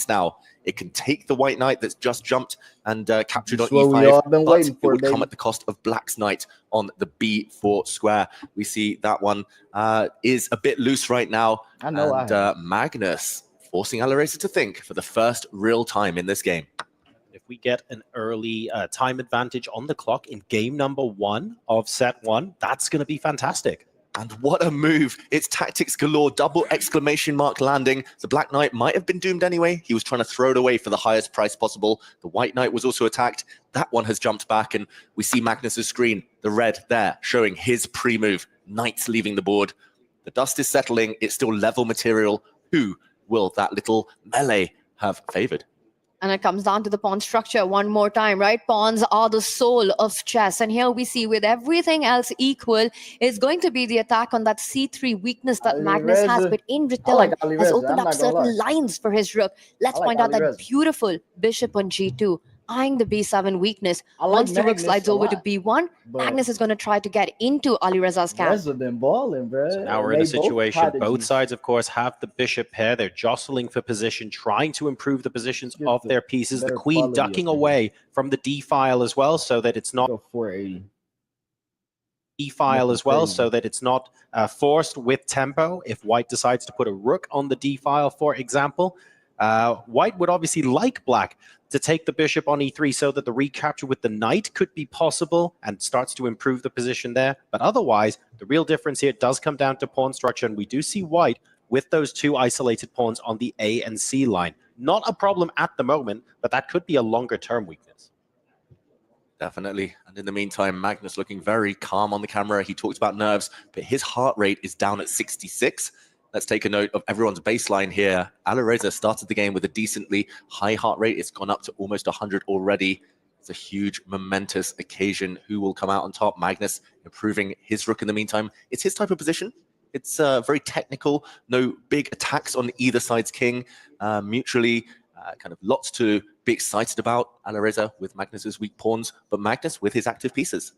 now. It can take the white knight that's just jumped and captured on e5, but it would come at the cost of black's knight on the b4 square. We see that one is a bit loose right now. Magnus forcing Alireza to think for the first real time in this game. If we get an early time advantage on the clock in game number 1 of set 1, that's going to be fantastic. And what a move. It's tactics galore, double exclamation mark landing. The black knight might have been doomed anyway. He was trying to throw it away for the highest price possible. The white knight was also attacked. That one has jumped back, and we see Magnus's screen, the red there, showing his pre-move. Knights leaving the board. The dust is settling. It's still level material. Who will that little melee have favored? And it comes down to the pawn structure one more time, right? Pawns are the soul of chess. And here we see with everything else equal, it's going to be the attack on that c3 weakness that Magnus has. But in return, has opened up certain lines for his rook. Let's point out that beautiful bishop on g2, eyeing the b7 weakness. Once the rook slides over to b1, Magnus is going to try to get into Alireza's camp. So now we're in a situation. Both sides, of course, have the bishop pair. They're jostling for position, trying to improve the positions of their pieces. The queen ducking away from the d file as well, so that it's not e-file as well, so that it's not forced with tempo. If white decides to put a rook on the d file, for example, white would obviously like black to take the bishop on e3 so that the recapture with the knight could be possible and starts to improve the position there. But otherwise, the real difference here does come down to pawn structure, and we do see white with those two isolated pawns on the A and C line. Not a problem at the moment, but that could be a longer-term weakness. Definitely. And in the meantime, Magnus looking very calm on the camera. He talked about nerves, but his heart rate is down at 66. Let's take a note of everyone's baseline here. Alireza started the game with a decently high heart rate. It's gone up to almost 100 already. It's a huge, momentous occasion. Who will come out on top? Magnus improving his rook in the meantime. It's his type of position. It's very technical. No big attacks on either side's king. Mutually, kind of lots to be excited about. Alireza with Magnus's weak pawns, but Magnus with his active pieces.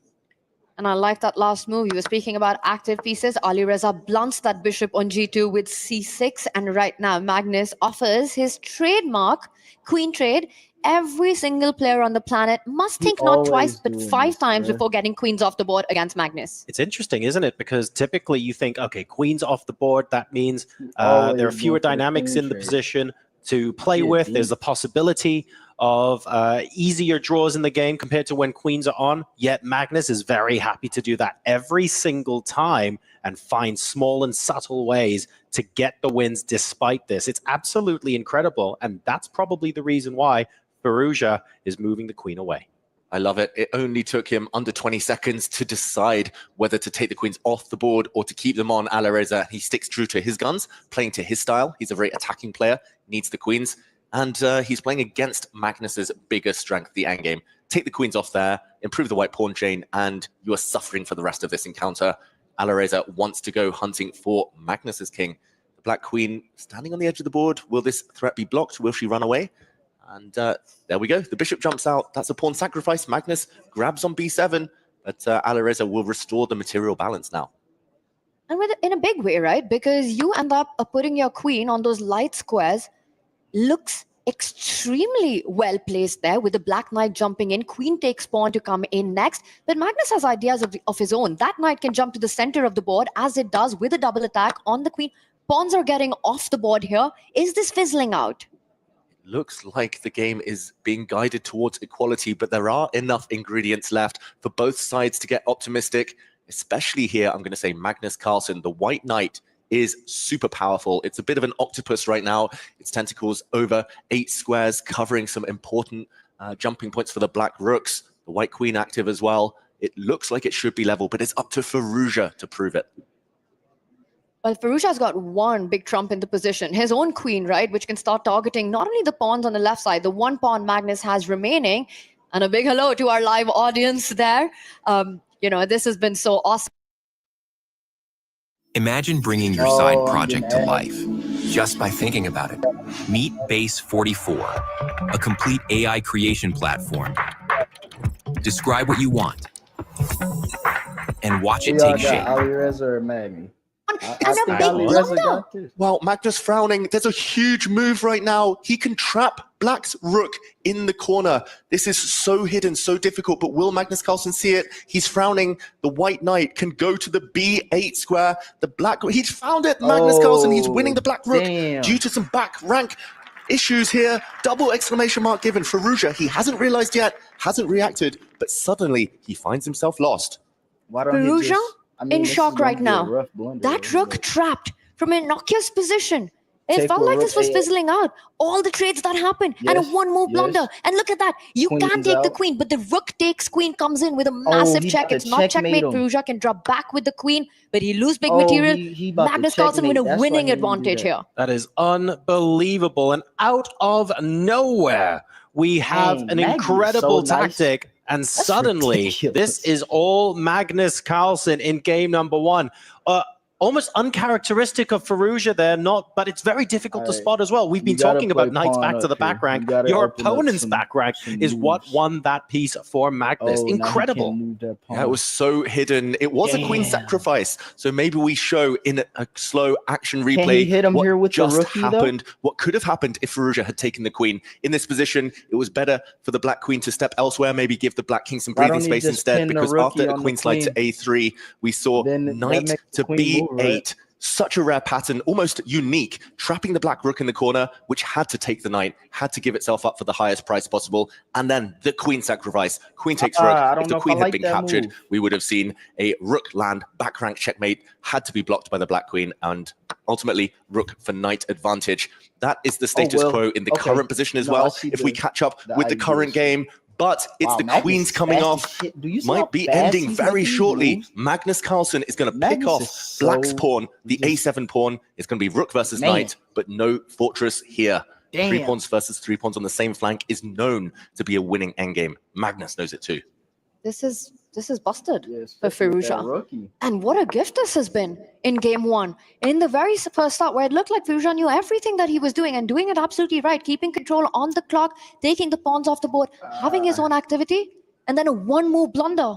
And I like that last move. You were speaking about active pieces. Alireza blunts that bishop on g2 with c6. And right now, Magnus offers his trademark queen trade. Every single player on the planet must think not twice, but 5 times before getting queens off the board against Magnus. It's interesting, isn't it? Because typically you think, okay, queens off the board. That means there are fewer dynamics in the position to play with. There's a possibility of easier draws in the game compared to when queens are on. Yet Magnus is very happy to do that every single time and find small and subtle ways to get the wins despite this. It's absolutely incredible. And that's probably the reason why Firouzia is moving the queen away. I love it. It only took him under 20 seconds to decide whether to take the queens off the board or to keep them on. Alireza, he sticks true to his guns, playing to his style. He's a very attacking player, needs the queens. And he's playing against Magnus's biggest strength, the endgame. Take the queens off there, improve the white pawn chain, and you are suffering for the rest of this encounter. Alireza wants to go hunting for Magnus's king. The black queen standing on the edge of the board. Will this threat be blocked? Will she run away? And there we go. The bishop jumps out. That's a pawn sacrifice. Magnus grabs on b7, but Alireza will restore the material balance now. And in a big way, right? Because you end up putting your queen on those light squares. Looks extremely well placed there with the black knight jumping in. Queen takes pawn to come in next. But Magnus has ideas of his own. That knight can jump to the center of the board as it does with a double attack on the queen. Pawns are getting off the board here. Is this fizzling out? Looks like the game is being guided towards equality, but there are enough ingredients left for both sides to get optimistic, especially here. I'm going to say Magnus Carlsen, the white knight, is super powerful. It's a bit of an octopus right now. Its tentacles over 8 squares, covering some important jumping points for the black rooks. The white queen active as well. It looks like it should be level, but it's up to Firouzia to prove it. Well, Firouzia's got one big trump in the position, his own queen, right, which can start targeting not only the pawns on the left side, the one pawn Magnus has remaining. And a big hello to our live audience there. You know, this has been so awesome. Imagine bringing your side project to life just by thinking about it. Meet Base 44, a complete AI creation platform. Describe what you want and watch it take shape. On and a big blunder. Well, Magnus frowning. There's a huge move right now. He can trap Black's rook in the corner. This is so hidden, so difficult, but will Magnus Carlsen see it? He's frowning. The white knight can go to the b8 square. The black, he's found it. Magnus Carlsen, he's winning the black rook due to some back rank issues here. Double exclamation mark given. Firouzia, he hasn't realized yet, hasn't reacted, but suddenly he finds himself lost. Firouzia in shock right now. That rook trapped from an innocuous position. It felt like this was fizzling out. All the trades that happened and a one more blunder. And look at that. You can't take the queen, but the rook takes queen, comes in with a massive check. It's not checkmate. Firouzia can drop back with the queen, but he lose big material. Magnus Carlsen with a winning advantage here. That is unbelievable. And out of nowhere, we have an incredible tactic. And suddenly, this is all Magnus Carlsen in game number one. Almost uncharacteristic of Firouzia there, but it's very difficult to spot as well. We've been talking about knights back to the back rank. Your opponent's back rank is what won that piece for Magnus. Incredible. Yeah, it was so hidden. It was a queen sacrifice. So maybe we show in a slow action replay Can he hit him here with just the rookie, happened, what could have happened if Firouzia had taken the queen. In this position, it was better for the black queen to step elsewhere, maybe give the black king some breathing space instead, because after a queen slide to a3, we saw knight to b8. Such a rare pattern, almost unique, trapping the black rook in the corner, which had to take the knight, had to give itself up for the highest price possible, and then the queen sacrifice. Queen takes rook. If the queen had been captured, we would have seen a rook land, back rank checkmate, had to be blocked by the black queen, and ultimately rook for knight advantage. That is the status quo in the current position as well. If we catch up with the current game, but it's the queens coming off, might be ending very shortly. Magnus Carlsen is going to pick off Black's pawn, the a7 pawn. It's going to be rook versus knight, but no fortress here. 3 pawns versus 3 pawns on the same flank is known to be a winning endgame. Magnus knows it too. This is busted for Firouzia. And what a gift this has been in game one. In the very first start, where it looked like Firouzia knew everything that he was doing and doing it absolutely right, keeping control on the clock, taking the pawns off the board, having his own activity, and then a one-move blunder.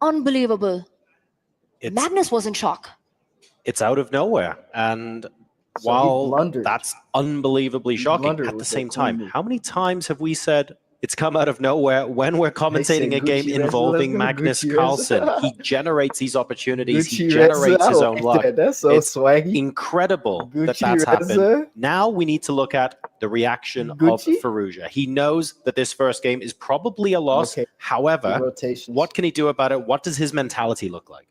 Unbelievable. Magnus was in shock. It's out of nowhere. And while that's unbelievably shocking, at the same time, how many times have we said it's come out of nowhere when we're commentating a game involving Magnus Carlsen? He generates these opportunities. He generates his own luck. That's so swaggy. Incredible that that's happened. Now we need to look at the reaction of Firouzia. He knows that this first game is probably a loss. However, what can he do about it? What does his mentality look like?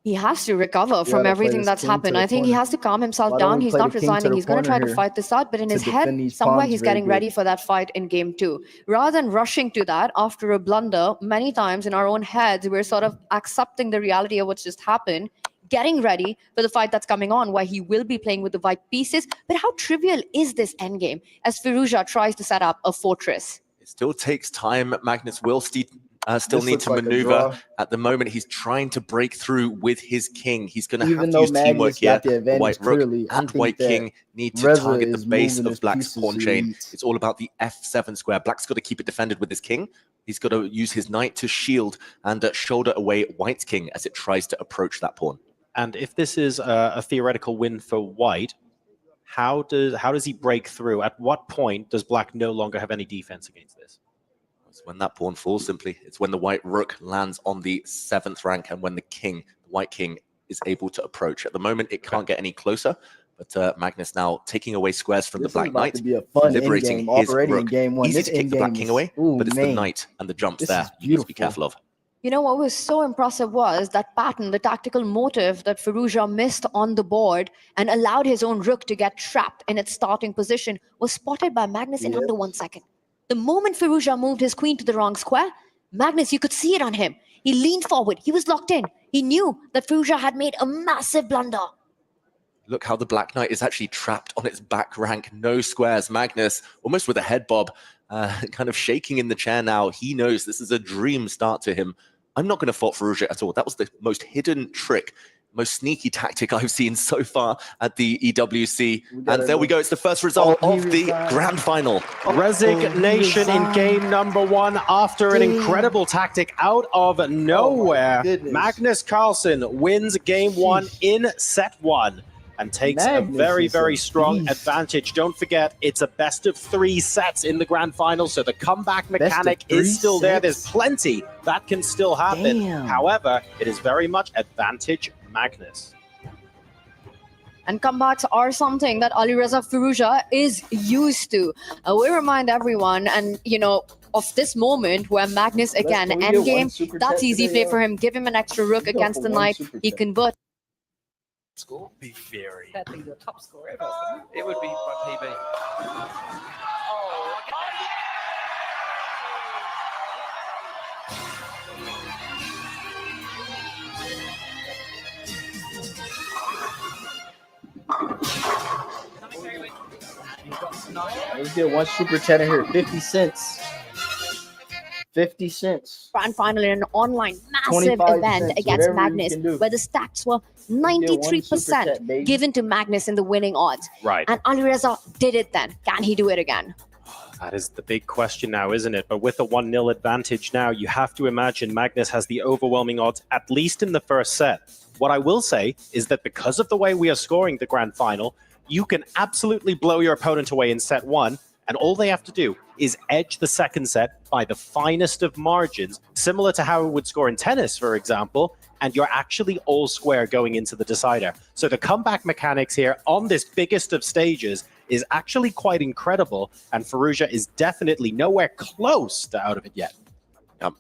He has to recover from everything that's happened. I think he has to calm himself down. He's not resigning. He's going to try to fight this out. But in his head, somewhere he's getting ready for that fight in game two. Rather than rushing to that after a blunder, many times in our own heads, we're sort of accepting the reality of what's just happened, getting ready for the fight that's coming on, where he will be playing with the white pieces. But how trivial is this endgame as Firouzia tries to set up a fortress? It still takes time. Magnus will still need to maneuver. At the moment, he's trying to break through with his king. He's going to have to use teamwork here. White rook and white king need to target the base of Black's pawn chain. It's all about the f7 square. Black's got to keep it defended with his king. He's got to use his knight to shield and shoulder away White's king as it tries to approach that pawn. And if this is a theoretical win for White, how does he break through? At what point does Black no longer have any defense against this? It's when that pawn falls, simply. It's when the white rook lands on the 7th rank and when the white king, is able to approach. At the moment, it can't get any closer, but Magnus now taking away squares from the black knight, liberating his rook. Easy to kick the black king away, but it's the knight and the jumps there you must be careful of. You know, what was so impressive was that pattern, the tactical motive that Firouzia missed on the board and allowed his own rook to get trapped in its starting position was spotted by Magnus in under 1 second. The moment Firouzia moved his queen to the wrong square, Magnus, you could see it on him. He leaned forward. He was locked in. He knew that Firouzia had made a massive blunder. Look how the black knight is actually trapped on its back rank. No squares. Magnus, almost with a head bob, kind of shaking in the chair now. He knows this is a dream start to him. I'm not going to fault Firouzia at all. That was the most hidden trick most sneaky tactic I've seen so far at the EWC. And there we go. It's the first result of the grand final. Resignation in game number 1 after an incredible tactic out of nowhere. Magnus Carlsen wins game 1 in set 1 and takes a very, very strong advantage. Don't forget, it's a best of 3 sets in the grand final, so the comeback mechanic is still there. There's plenty that can still happen. However, it is very much advantage Magnus. And comebacks are something that Alireza Firouzia is used to. We remind everyone, and of this moment where Magnus again endgame, that's easy play for him. Give him an extra rook against the knight. He converts. Score be very. That'd be the top score ever. It would be my PB. Let's get one super chat in here. 50 cents. 50 cents. Grand final in an online massive event against Magnus, where the stats were 93% given to Magnus in the winning odds. Right. And Alireza did it then. Can he do it again? That is the big question now, isn't it? But with a 1-0 advantage now, you have to imagine Magnus has the overwhelming odds, at least in the first set. What I will say is that because of the way we are scoring the grand final, you can absolutely blow your opponent away in set 1, and all they have to do is edge the second set by the finest of margins, similar to how it would score in tennis, for example, and you're actually all square going into the decider. So the comeback mechanics here on this biggest of stages is actually quite incredible, and Firouzia is definitely nowhere close to out of it yet.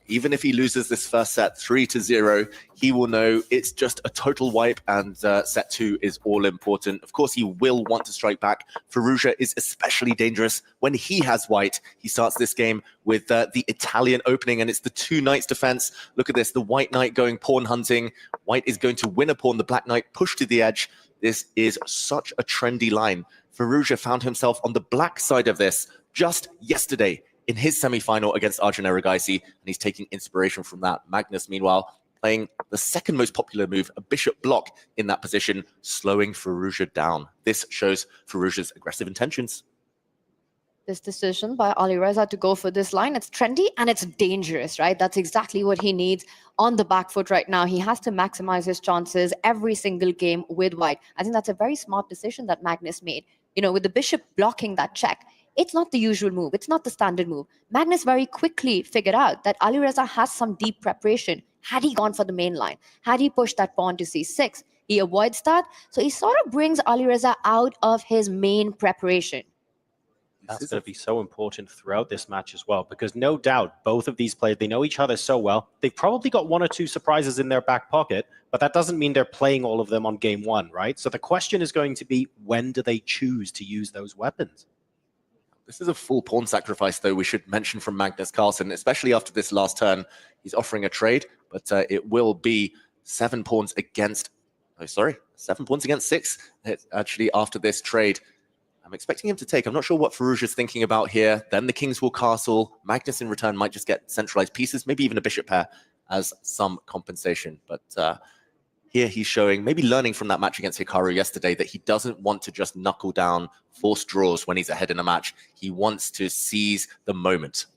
Even if he loses this first set 3-0, he will know it's just a total wipe, and set 2 is all important. Of course, he will want to strike back. Firouzia is especially dangerous when he has white. He starts this game with the Italian opening, and it's the 2 knights defense. Look at this, the white knight going pawn hunting. White is going to win a pawn, the black knight pushed to the edge. This is such a trendy line. Firouzia found himself on the black side of this just yesterday in his semi-final against Arjun Erigaisi, and he's taking inspiration from that. Magnus, meanwhile, playing the second most popular move, a bishop block in that position, slowing Firouzia down. This shows Firouzia's aggressive intentions. This decision by Alireza to go for this line, it's trendy and it's dangerous, right? That's exactly what he needs on the back foot right now. He has to maximize his chances every single game with white. I think that's a very smart decision that Magnus made. With the bishop blocking that check, it's not the usual move. It's not the standard move. Magnus very quickly figured out that Alireza has some deep preparation. Had he gone for the main line, had he pushed that pawn to c6, he avoids that. So he sort of brings Alireza out of his main preparation. That's going to be so important throughout this match as well, because no doubt both of these players, they know each other so well. They've probably got 1 or 2 surprises in their back pocket, but that doesn't mean they're playing all of them on game 1, right? So the question is going to be, when do they choose to use those weapons? This is a full pawn sacrifice, though, we should mention, from Magnus Carlsen, especially after this last turn. He's offering a trade, but it will be 7 pawns against... 7 pawns against 6, actually, after this trade. I'm expecting him to take. I'm not sure what Firouzia is thinking about here. Then the kings will castle. Magnus, in return, might just get centralized pieces, maybe even a bishop pair as some compensation. But here he's showing, maybe learning from that match against Hikaru yesterday, that he doesn't want to just knuckle down forced draws when he's ahead in a match. He wants to seize the moment.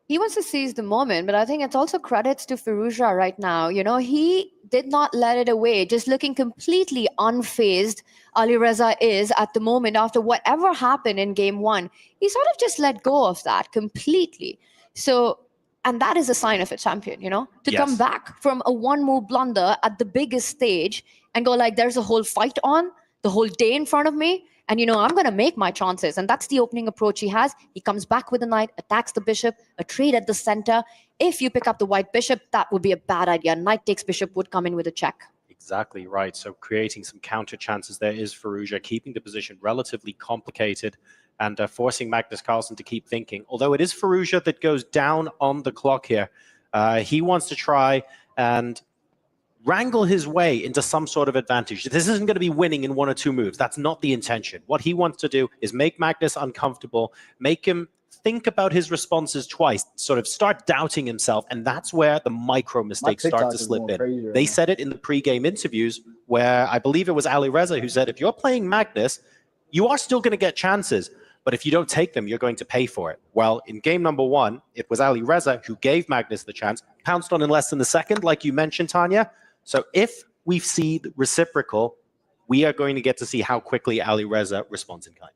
He wants to seize the moment, but I think it's also credits to Firouzia right now. He did not let it away, just looking completely unfazed. Alireza is at the moment after whatever happened in game 1. He sort of just let go of that completely. So, and that is a sign of a champion, to come back from a 1-move blunder at the biggest stage and go like, there's a whole fight on, the whole day in front of me. And, I'm going to make my chances. And that's the opening approach he has. He comes back with the knight, attacks the bishop, a trade at the center. If you pick up the white bishop, that would be a bad idea. Knight takes bishop would come in with a check. Exactly right. So creating some counter chances there is Firouzia, keeping the position relatively complicated and forcing Magnus Carlsen to keep thinking. Although it is Firouzia that goes down on the clock here. He wants to try and wrangle his way into some sort of advantage. This isn't going to be winning in 1 or 2 moves. That's not the intention. What he wants to do is make Magnus uncomfortable, make him think about his responses twice, sort of start doubting himself, and that's where the micro mistakes start to slip in. They said it in the pre-game interviews where I believe it was Alireza who said, if you're playing Magnus, you are still going to get chances, but if you don't take them, you're going to pay for it. Well, in game number 1, it was Alireza who gave Magnus the chance, pounced on in less than a second, like you mentioned, Tanya. So if we see the reciprocal, we are going to get to see how quickly Alireza responds in kind.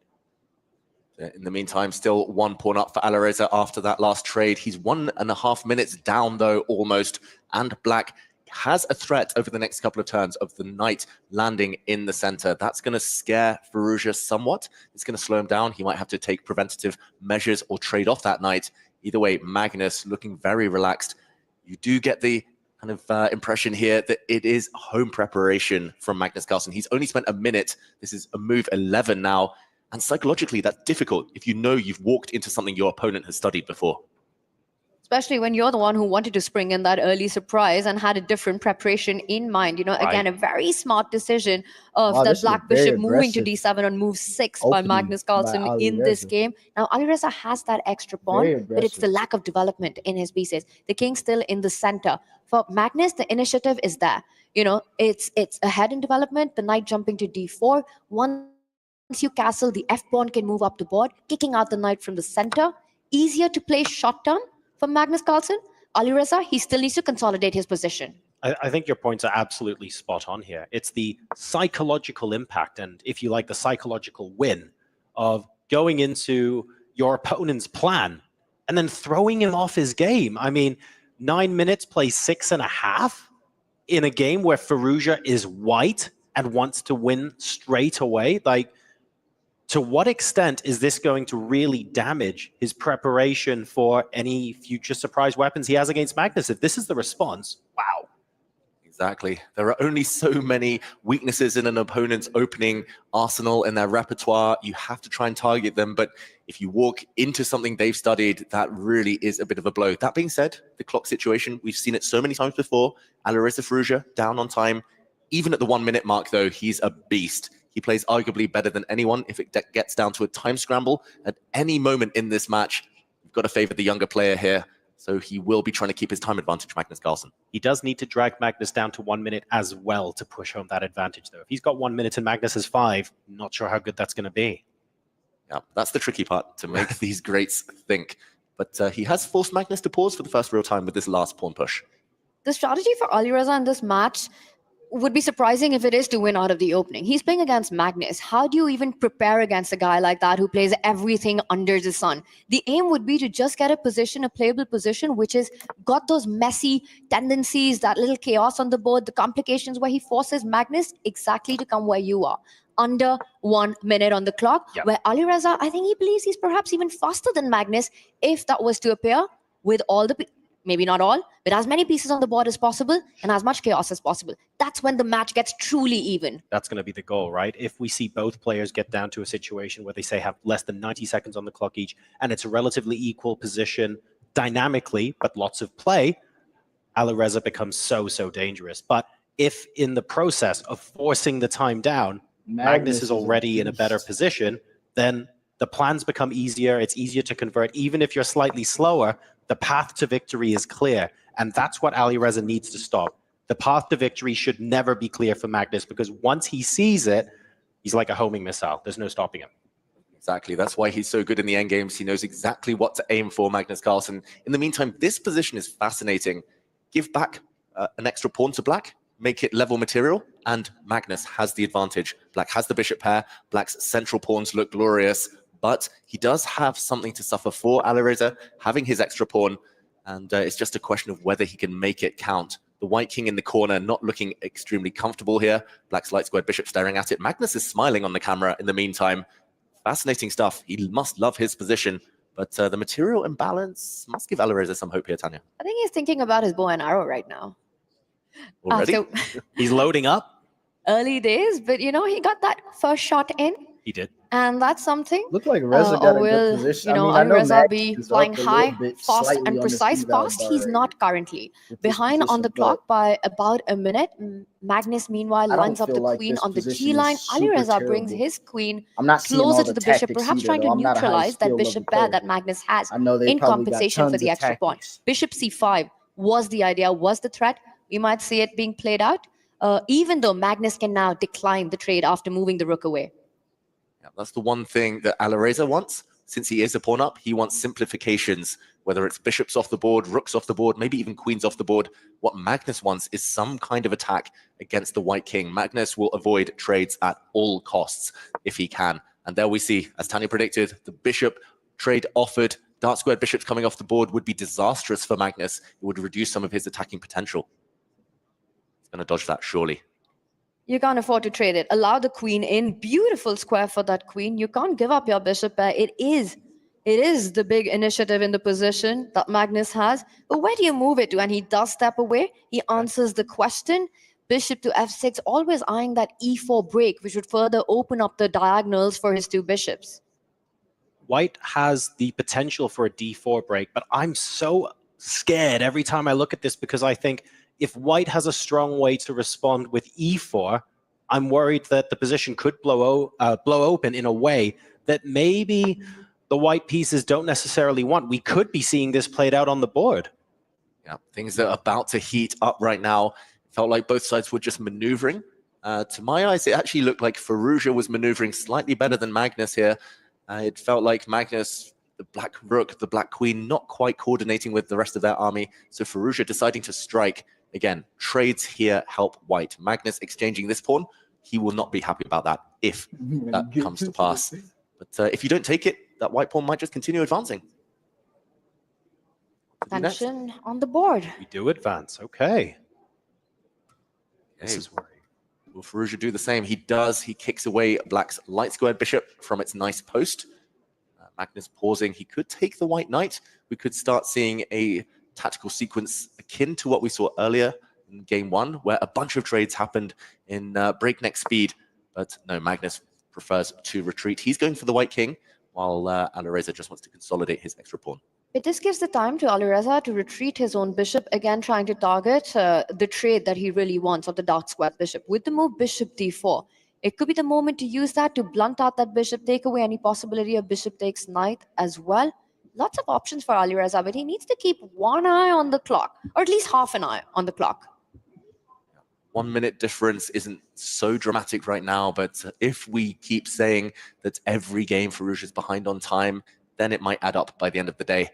In the meantime, still 1 pawn up for Alireza after that last trade. He's 1.5 minutes down, though, almost. And black has a threat over the next couple of turns of the knight landing in the center. That's going to scare Firouzia somewhat. It's going to slow him down. He might have to take preventative measures or trade off that knight. Either way, Magnus looking very relaxed. You do get the kind of impression here that it is home preparation from Magnus Carlsen. He's only spent a minute. This is a move 11 now. And psychologically, that's difficult if you know you've walked into something your opponent has studied before. Especially when you're the one who wanted to spring in that early surprise and had a different preparation in mind. You know, again, a very smart decision of the black bishop moving to d7 on move 6 by Magnus Carlsen in this game. Now, Alireza has that extra pawn, but it's the lack of development in his pieces. The king's still in the center. For Magnus, the initiative is there. You know, it's ahead in development, the knight jumping to d4. Once you castle, the f-pawn can move up the board, kicking out the knight from the center. Easier to play short-term for Magnus Carlsen. Alireza, he still needs to consolidate his position. I think your points are absolutely spot on here. It's the psychological impact and, if you like, the psychological win of going into your opponent's plan and then throwing him off his game. I mean, 9 minutes plays 6.5 in a game where Firouzia is white and wants to win straight away. Like, to what extent is this going to really damage his preparation for any future surprise weapons he has against Magnus? If this is the response, wow. Exactly. There are only so many weaknesses in an opponent's opening arsenal in their repertoire. You have to try and target them. But if you walk into something they've studied, that really is a bit of a blow. That being said, the clock situation, we've seen it so many times before. Alireza Firouzia down on time. Even at the 1 minute mark, though, he's a beast. He plays arguably better than anyone. If it gets down to a time scramble at any moment in this match, you've got to favor the younger player here. So he will be trying to keep his time advantage, Magnus Carlsen. He does need to drag Magnus down to 1 minute as well to push home that advantage, though. If he's got 1 minute and Magnus has 5, not sure how good that's going to be. Yeah, that's the tricky part, to make these greats think. But he has forced Magnus to pause for the first real time with this last pawn push. The strategy for Alireza in this match would be surprising if it is to win out of the opening. He's playing against Magnus. How do you even prepare against a guy like that who plays everything under the sun? The aim would be to just get a position, a playable position, which is got those messy tendencies, that little chaos on the board, the complications where he forces Magnus exactly to come where you are. Under 1 minute on the clock, where Alireza, I think he believes he's perhaps even faster than Magnus if that was to appear with all the... maybe not all, but as many pieces on the board as possible and as much chaos as possible. That's when the match gets truly even. That's going to be the goal, right? If we see both players get down to a situation where they say have less than 90 seconds on the clock each, and it's a relatively equal position dynamically, but lots of play, Alireza becomes so dangerous. But if in the process of forcing the time down, Magnus is already in a better position, then the plans become easier. It's easier to convert. Even if you're slightly slower, the path to victory is clear, and that's what Alireza needs to stop. The path to victory should never be clear for Magnus, because once he sees it, he's like a homing missile. There's no stopping him. Exactly. That's why he's so good in the end games. He knows exactly what to aim for, Magnus Carlsen. In the meantime, this position is fascinating. Give back an extra pawn to black, make it level material, and Magnus has the advantage. Black has the bishop pair. Black's central pawns look glorious. But he does have something to suffer for Alireza, having his extra pawn, and it's just a question of whether he can make it count. The white king in the corner not looking extremely comfortable here. Black's light squared bishop staring at it. Magnus is smiling on the camera in the meantime. Fascinating stuff. He must love his position, but the material imbalance must give Alireza some hope here, Tanya. I think he's thinking about his bow and arrow right now. Already? He's loading up. Early days, but you know, he got that first shot in. He did. And that's something. Look like Reza got a good position. I know Alireza Magnus be is flying up a little high, bit, fast slightly and on the precise. speed valve Fast, bar he's right not now currently. with this Behind on position, the but clock by about a minute. Magnus, meanwhile, I don't lines up feel the like queen this on the position G line. is super Alireza brings terrible. his queen I'm not seeing all closer the to the bishop, tactics perhaps either, trying though. to I'm not a high neutralize that skill level bishop pair player. that Magnus has I know they in probably got compensation for tons the of extra pawn. tactics. Bishop c5 was the idea, was the threat. We might see it being played out, even though Magnus can now decline the trade after moving the rook away. Yeah, that's the one thing that Alireza wants. Since he is a pawn up, he wants simplifications, whether it's bishops off the board, rooks off the board, maybe even queens off the board. What Magnus wants is some kind of attack against the white king. Magnus will avoid trades at all costs if he can. And there we see, as Tanya predicted, the bishop trade offered. Dark squared bishops coming off the board would be disastrous for Magnus. It would reduce some of his attacking potential. He's going to dodge that, surely. You can't afford to trade it. Allow the queen in. Beautiful square for that queen. You can't give up your bishop pair. It is the big initiative in the position that Magnus has. But where do you move it to? And he does step away. He answers the question. Bishop to f6, always eyeing that e4 break, which would further open up the diagonals for his two bishops. White has the potential for a d4 break, but I'm so scared every time I look at this because I think if White has a strong way to respond with e4, I'm worried that the position could blow open in a way that maybe the white pieces don't necessarily want. We could be seeing this played out on the board. Yeah, things are about to heat up right now. It felt like both sides were just maneuvering. To my eyes, it actually looked like Firouzia was maneuvering slightly better than Magnus here. It felt like Magnus, the black rook, the black queen, not quite coordinating with the rest of their army. So Firouzia deciding to strike. Again, trades here help White. Magnus exchanging this pawn, he will not be happy about that if that comes to pass. But if you don't take it, that white pawn might just continue advancing. Tension on the board. We do advance, okay. This Okay. is worrying. Will Firouzia do the same? He does. He kicks away black's light squared bishop from its nice post. Magnus pausing. He could take the white knight. We could start seeing a tactical sequence akin to what we saw earlier in game one, where a bunch of trades happened in breakneck speed. But no, Magnus prefers to retreat. He's going for the white king, while Alireza just wants to consolidate his extra pawn. But this gives the time to Alireza to retreat his own bishop, again trying to target the trade that he really wants of the dark square bishop. With the move bishop d4, it could be the moment to use that to blunt out that bishop, take away any possibility of bishop takes knight as well. Lots of options for Alireza, but he needs to keep one eye on the clock, or at least half an eye on the clock. 1 minute difference isn't so dramatic right now, but if we keep saying that every game Firouzia is behind on time, then it might add up by the end of the day.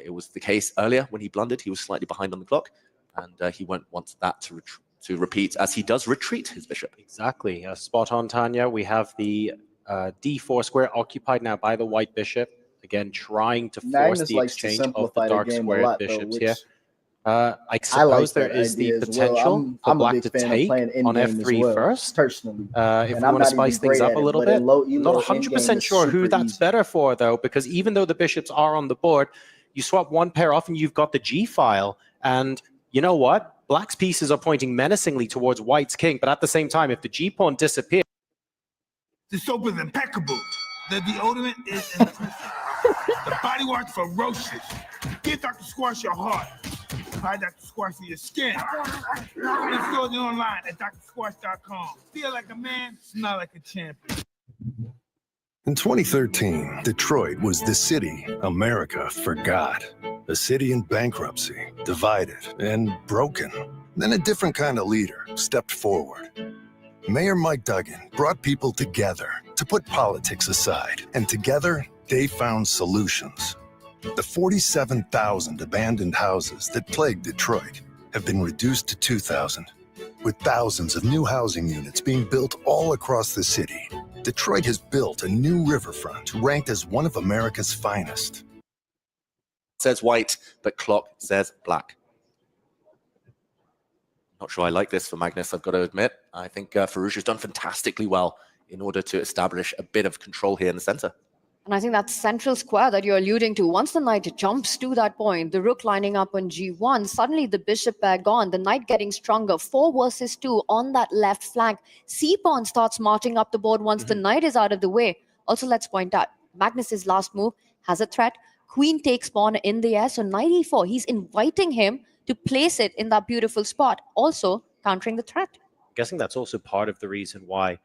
It was the case earlier when he blundered. He was slightly behind on the clock, and he won't want that to repeat as he does retreat his bishop. Exactly. Spot on, Tanya. We have the d4 square occupied now by the white bishop. Again, trying to force Magnus the likes to exchange of simplify the the dark game a squared lot, though, bishops which here. I suppose there that is the idea as well. potential for I'm a black big to fan of take playing on endgame as f3 well, first. personally. If we I'm want to not spice even things great up at a it, little but bit. in low Not elo 100% endgame is sure who super that's easy. better for, though, because even though the bishops are on the board, you swap one pair off and you've got the G file. And you know what? Black's pieces are pointing menacingly towards white's king, but at the same time, if the G pawn disappears, the soap is impeccable. The deodorant is impressive. The body wash ferocious. Give Dr. Squash your heart. Buy Dr. Squash for your skin. And store it online at drsquash.com. Feel like a man, smell like a champion. In 2013, Detroit was the city America forgot. A city in bankruptcy, divided and broken. Then a different kind of leader stepped forward. Mayor Mike Duggan brought people together to put politics aside, and together they found solutions. The 47,000 abandoned houses that plague Detroit have been reduced to 2,000, with thousands of new housing units being built all across the city. Detroit has built a new riverfront ranked as one of America's finest. Says white, but clock says black. Not sure I like this for Magnus, I've got to admit. I think Firouzia's done fantastically well in order to establish a bit of control here in the center. And I think that central square that you're alluding to, once the knight jumps to that point, the rook lining up on g1, suddenly the bishop pair gone, the knight getting stronger, 4 versus 2 on that left flank. C-pawn starts marching up the board once the knight is out of the way. Also, let's point out, Magnus's last move has a threat. Queen takes pawn in the air, so knight e4. He's inviting him to place it in that beautiful spot, also countering the threat. I'm guessing that's also part of the reason why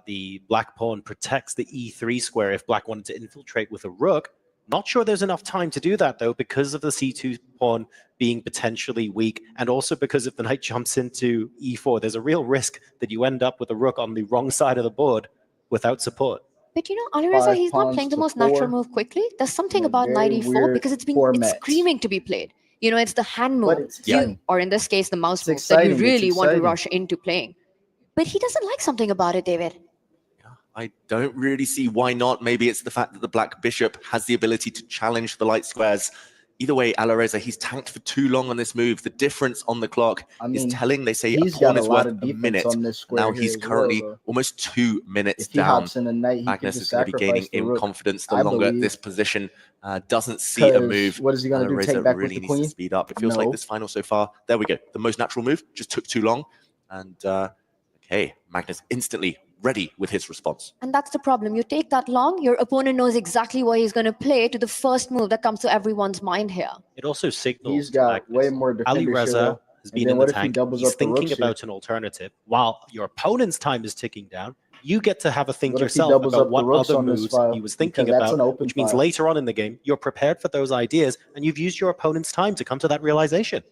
the black pawn protects the e3 square if black wanted to infiltrate with a rook. Not sure there's enough time to do that, though, because of the c2 pawn being potentially weak, and also because if the knight jumps into e4, there's a real risk that you end up with a rook on the wrong side of the board without support. But you know, Alireza, he's not playing the most natural 4 move quickly. There's something in a about knight very e4 weird because it's format. screaming to be played. You know, it's the hand But move, it's exciting. or in this case, the mouse It's move that you exciting, it's really want to exciting. rush into playing. But he doesn't like something about it, David. I don't really see why not. Maybe it's the fact that the black bishop has the ability to challenge the light squares. Either way, Alireza, he's tanked for too long on this move. The difference on the clock is telling. They say a he's pawn got a is lot worth of a defense minute. on this square Now here he's as well, currently though. almost 2 minutes If he down. hops in a knight, he Magnus could is just going to be gaining sacrifice the in rook, confidence the I longer believe. this position doesn't see a 'Cause move. what is he gonna do, take Alireza back with really the needs to queen? speed up. It feels like No. this final so far. There we go. The most natural move just took too long. And okay, Magnus instantly ready with his response. And that's the problem. You take that long, your opponent knows exactly what he's going to play to the first move that comes to everyone's mind here. It also signals He's got to way Magnus. more defenders here, Alireza though. has And been then in what the if he tank. doubles He's up the thinking rooks here? about an alternative. While your opponent's time is ticking down, you get to have a think What if he yourself doubles about up the what rooks other on this moves file? he was thinking Because that's about, an open which means file. later on in the game, you're prepared for those ideas, and you've used your opponent's time to come to that realization.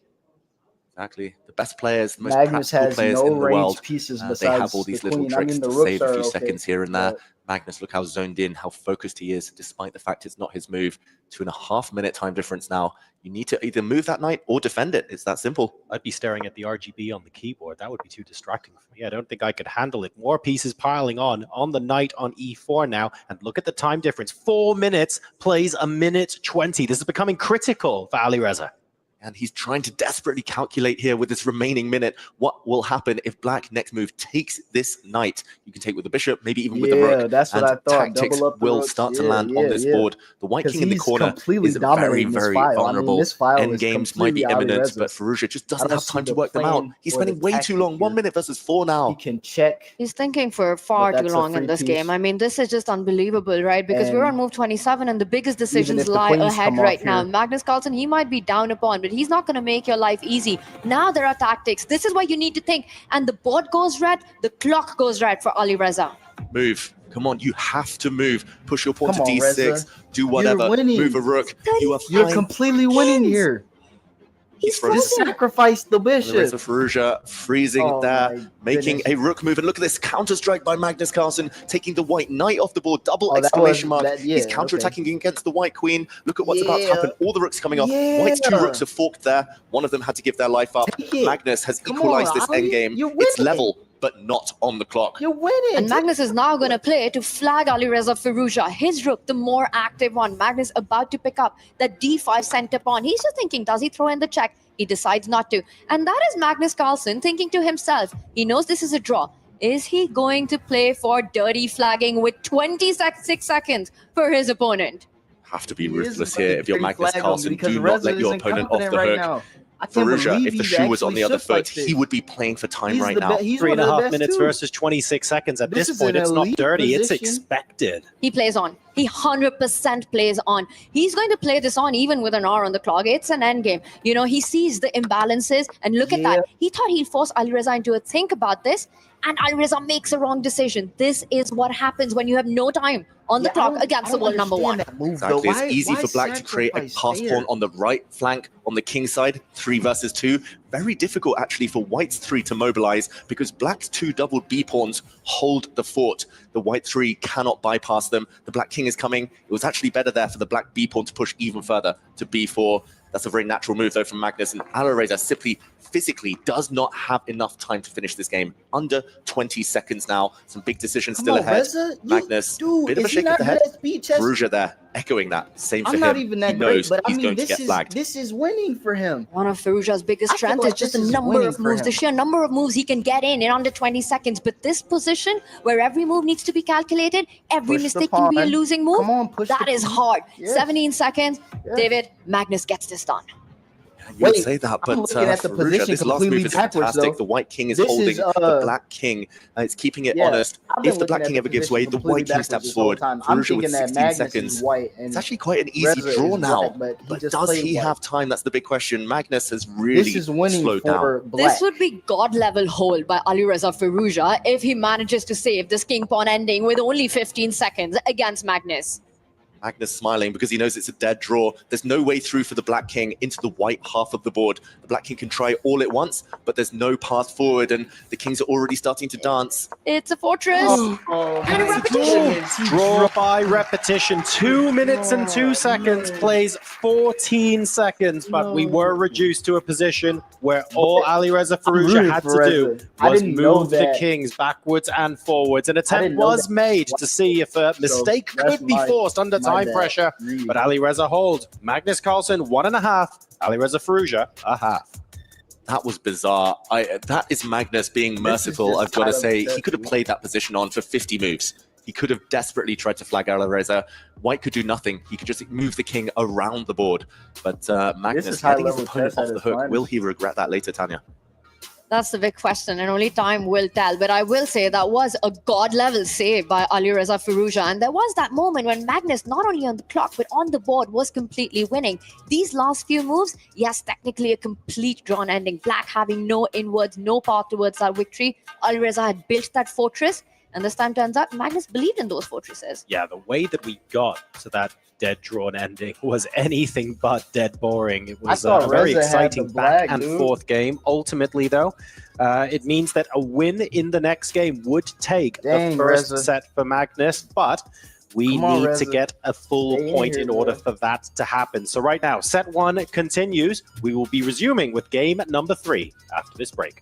Exactly. The best players, the most Magnus practical has players no in the world. range pieces They besides have all these the little queen. I tricks mean, the to rooks save a are few okay, seconds here and there. but Magnus, look how zoned in, how focused he is, despite the fact it's not his move. 2.5 minute time difference now. You need to either move that knight or defend it. It's that simple. I'd be staring at the RGB on the keyboard. That would be too distracting for me. I don't think I could handle it. More pieces piling on the knight on e4 now. And look at the time difference. 4 minutes plays a minute 20. This is becoming critical for Alireza. And he's trying to desperately calculate here with this remaining minute. What will happen if black next move takes this knight? You can take with the bishop, maybe even with the rook. that's what and I thought. tactics Double up the will rooks. start to land on this board. The white 'Cause king in the he's corner completely is very, dominating this very file. I mean, vulnerable. this file End is games might be completely imminent, but Alireza's. Firouzia just I doesn't don't have see time to the work them out. plan He's or the spending way too long. tactic 1 here. minute versus 4 now. He can check. He's thinking for far But too that's a long in free this piece. game. I mean, this is just unbelievable, right? Because we're And on move 27 and the biggest if decisions the lie queens ahead come right off now. here- Magnus Carlsen, he might be down a pawn, but he's not going to make your life easy. Now there are tactics. This is what you need to think. And the board goes red, the clock goes red for Alireza. Move. Come on, you have to move. Push your pawn Come to on, d6. Reza. Do whatever. winning. Move a rook. You are You're fine. completely winning here. He's frozen. Just frozen. sacrifice the Alireza bishop. Firouzia freezing Oh there, my making goodness. a rook move. And look at this counter strike by Magnus Carlsen, taking the white knight off the board. Double Oh, that exclamation was- mark. that- yeah, He's counterattacking against the white queen. Look at what's about to Yeah. happen. All the rooks coming off. Yeah. White's 2 rooks are forked there. One of them had to give their life up. Take it. Magnus has Come equalized on, this Ali. endgame. You're It's winning. level, but not on the clock. You're winning. And Magnus is now going to play to flag Alireza Firouzia. His rook, the more active one. Magnus about to pick up the d5 center pawn. He's just thinking, does he throw in the check? He decides not to. And that is Magnus Carlsen thinking to himself, he knows this is a draw. Is he going to play for dirty flagging with 26 seconds for his opponent? Have to be He is ruthless about here. to If you're dirty Magnus flag him Carlsen, because do not Reza let your isn't opponent off confident the right hook. now. I can't Firouzia, believe if the he's shoe was on actually the other shook like foot, this. he would be playing for time He's right the now. He's Three one and a of the half best minutes too. versus 26 seconds. At This this is point, an it's not elite dirty. It's position. expected. He plays on. He 100% plays on. He's going to play this on even with an hour on the clock. It's an end game. You know, he sees the imbalances and look at Yeah. that. He thought he'd force Alireza into a think about this and Alireza makes a wrong decision. This is what happens when you have no time on the clock against the world number one. Exactly. It's easy for black to create a pass pawn on the right flank on the king side, 3 versus 2. Very difficult actually for white's 3 to mobilize because black's 2 doubled b pawns hold the fort. The white 3 cannot bypass them. The black king is coming. It was actually better there for the black b pawn to push even further to b4. That's a very natural move though from Magnus, and Alireza simply physically does not have enough time to finish this game. Under 20 seconds now. Some big decisions still ahead. Magnus, bit of a shake of the head. Firouzia there, echoing that. Same for I'm him. not even that He great, knows but I he's mean, going to get flagged. this is winning for him. One of Firouzia's biggest I feel strengths like is just this the is number winning of for moves, him. the sheer number of moves he can get in under 20 seconds. But this position, where every move needs to be calculated, every Push the mistake can be a pawn. losing move, Come on, push that the is pawn. hard. Yes. 17 seconds, Yes. David, Magnus gets this done. You would say that, but I'm looking at the Firouzia, position this last move completely is backwards, fantastic. though. The white king is This holding is, the black king. It's keeping it honest. I've been If the black looking king at ever the gives way, position the white completely king backwards steps this whole forward. time. I'm Firouzia thinking with that 16 Magnus seconds. is white and It's actually quite an easy Reza draw is now. black, but he But just does played he white. have time? That's the big question. Magnus has really This is winning slowed for down. black. This would be god-level hold by Alireza Firouzia if he manages to save this king pawn ending with only 15 seconds against Magnus. Magnus smiling because he knows it's a dead draw. There's no way through for the black king into the white half of the board. The black king can try all at once, but there's no path forward, and the kings are already starting to dance. It's a fortress. And a repetition. Draw by repetition. 2 minutes and 2 seconds, plays 14 seconds, but we were reduced to a position where all Alireza Firouzia had to do was move the kings backwards and forwards. An attempt was made to see if a mistake could be forced under time pressure, but Alireza hold. Magnus Carlsen 1.5, Alireza Firouzia a half. That was bizarre. That is Magnus being merciful, I've got to say. He could have played that position on for 50 moves. He could have desperately tried to flag Alireza. White could do nothing. He could just move the king around the board. But Magnus getting his opponent off the hook. Will he regret that later, Tanya? That's the big question, and only time will tell. But I will say that was a god-level save by Alireza Firouzia. And there was that moment when Magnus, not only on the clock, but on the board, was completely winning. These last few moves, yes, technically a complete drawn ending. Black having no inwards, no path towards that victory. Alireza had built that fortress. And this time turns out Magnus believed in those fortresses. Yeah, the way that we got to that dead drawn ending was anything but dead boring. It was a very exciting back and forth game. Ultimately, though, it means that a win in the next game would take the first set for Magnus, but we need to get a full point in order for that to happen. So right now, set 1 continues. We will be resuming with game number 3 after this break.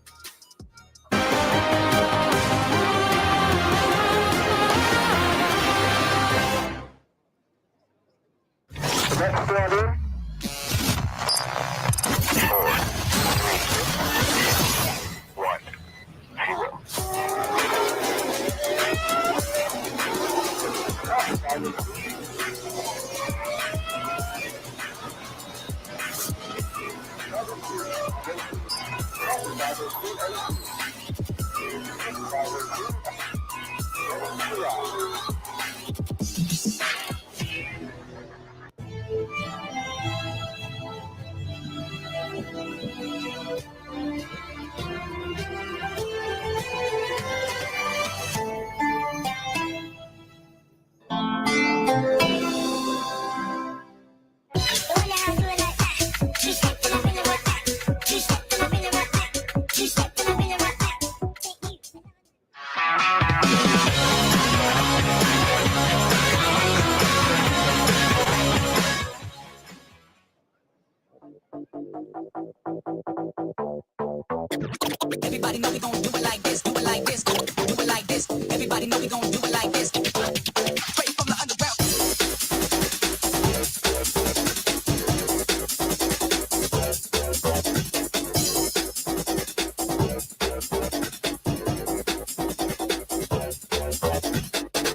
Everybody know we gon' do it like this, do it like this, do it like this. Everybody know we gon' do it like this. Straight from the underground.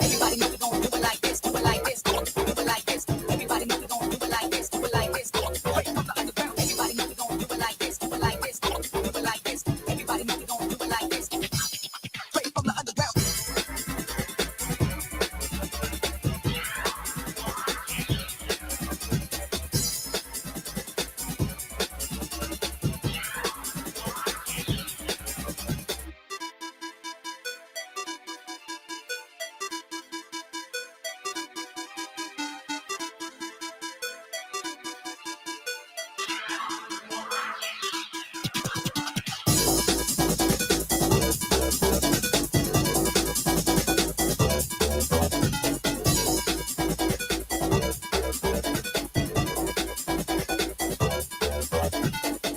Everybody know we gon' do it like this, do it like this, do it like this. Everybody know we gon' do it like this, do it like this. Straight from the underground. Everybody know we gon' do it like this, do it like this, do it like this. Everybody know we gon' do it like this. Straight from the underground.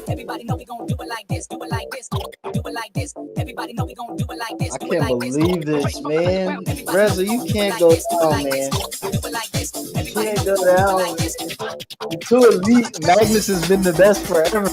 Everybody know we gon' do it like this, do it like this, do it like this. Everybody know we gon' do it like this. I can't believe this, man. Reza, you can't go down, man. You can't go down. To elite, Magnus has been the best forever.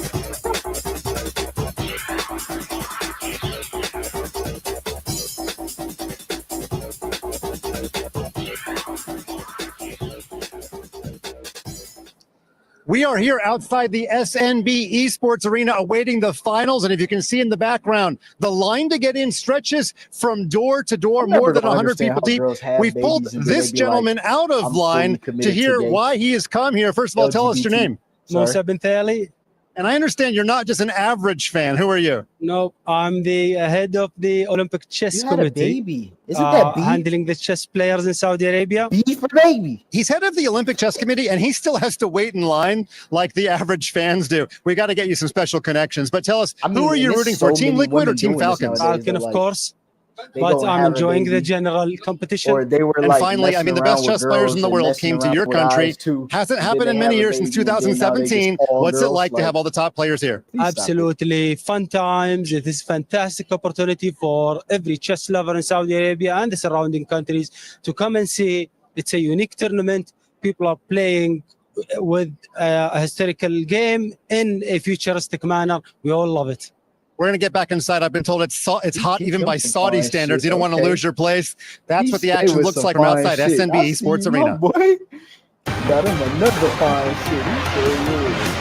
We are here outside the SNB Esports Arena awaiting the finals. And if you can see in the background, the line to get in stretches from door to door, more than 100 people deep. We've pulled this gentleman out of line to hear why he has come here. First of all, tell us your name. Musa Bint Ali. And I understand you're not just an average fan. Who are you? No, I'm the head of the Olympic Chess Committee. Baby. Isn't that beef? Handling the chess players in Saudi Arabia. Beef or baby? He's head of the Olympic Chess Committee, and he still has to wait in line like the average fans do. We got to get you some special connections. But tell us, who are you rooting for? Team Liquid or Team Falcon? Falcon, of course. But I'm enjoying the general competition. Or they were and finally, I mean, the best chess players in the world came to your country. Hasn't happened in many years since 2017. What's it like to have all the top players here? Absolutely fun times. It is fantastic opportunity for every chess lover in Saudi Arabia and the surrounding countries to come and see. It's a unique tournament. People are playing with a historical game in a futuristic manner. We all love it. We're going to get back inside. I've been told it's hot even by Saudi standards. You don't want to lose your place. That's what the action looks like from outside SNB Esports Arena. Boy. Got him another fine shit.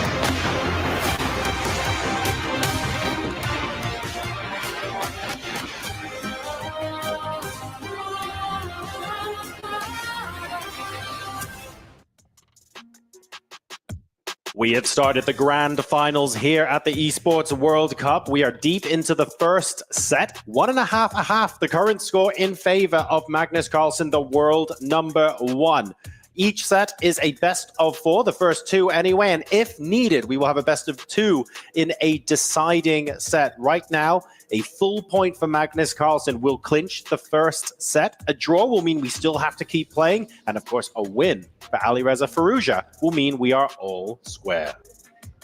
We have started the grand finals here at the Esports World Cup. We are deep into the first set. 1.5-1/2, the current score in favor of Magnus Carlsen, the world #1. Each set is a best of 4, the first 2 anyway, and if needed, we will have a best of 2 in a deciding set. Right now, a full point for Magnus Carlsen will clinch the first set. A draw will mean we still have to keep playing, and of course, a win for Alireza Firouzia will mean we are all square.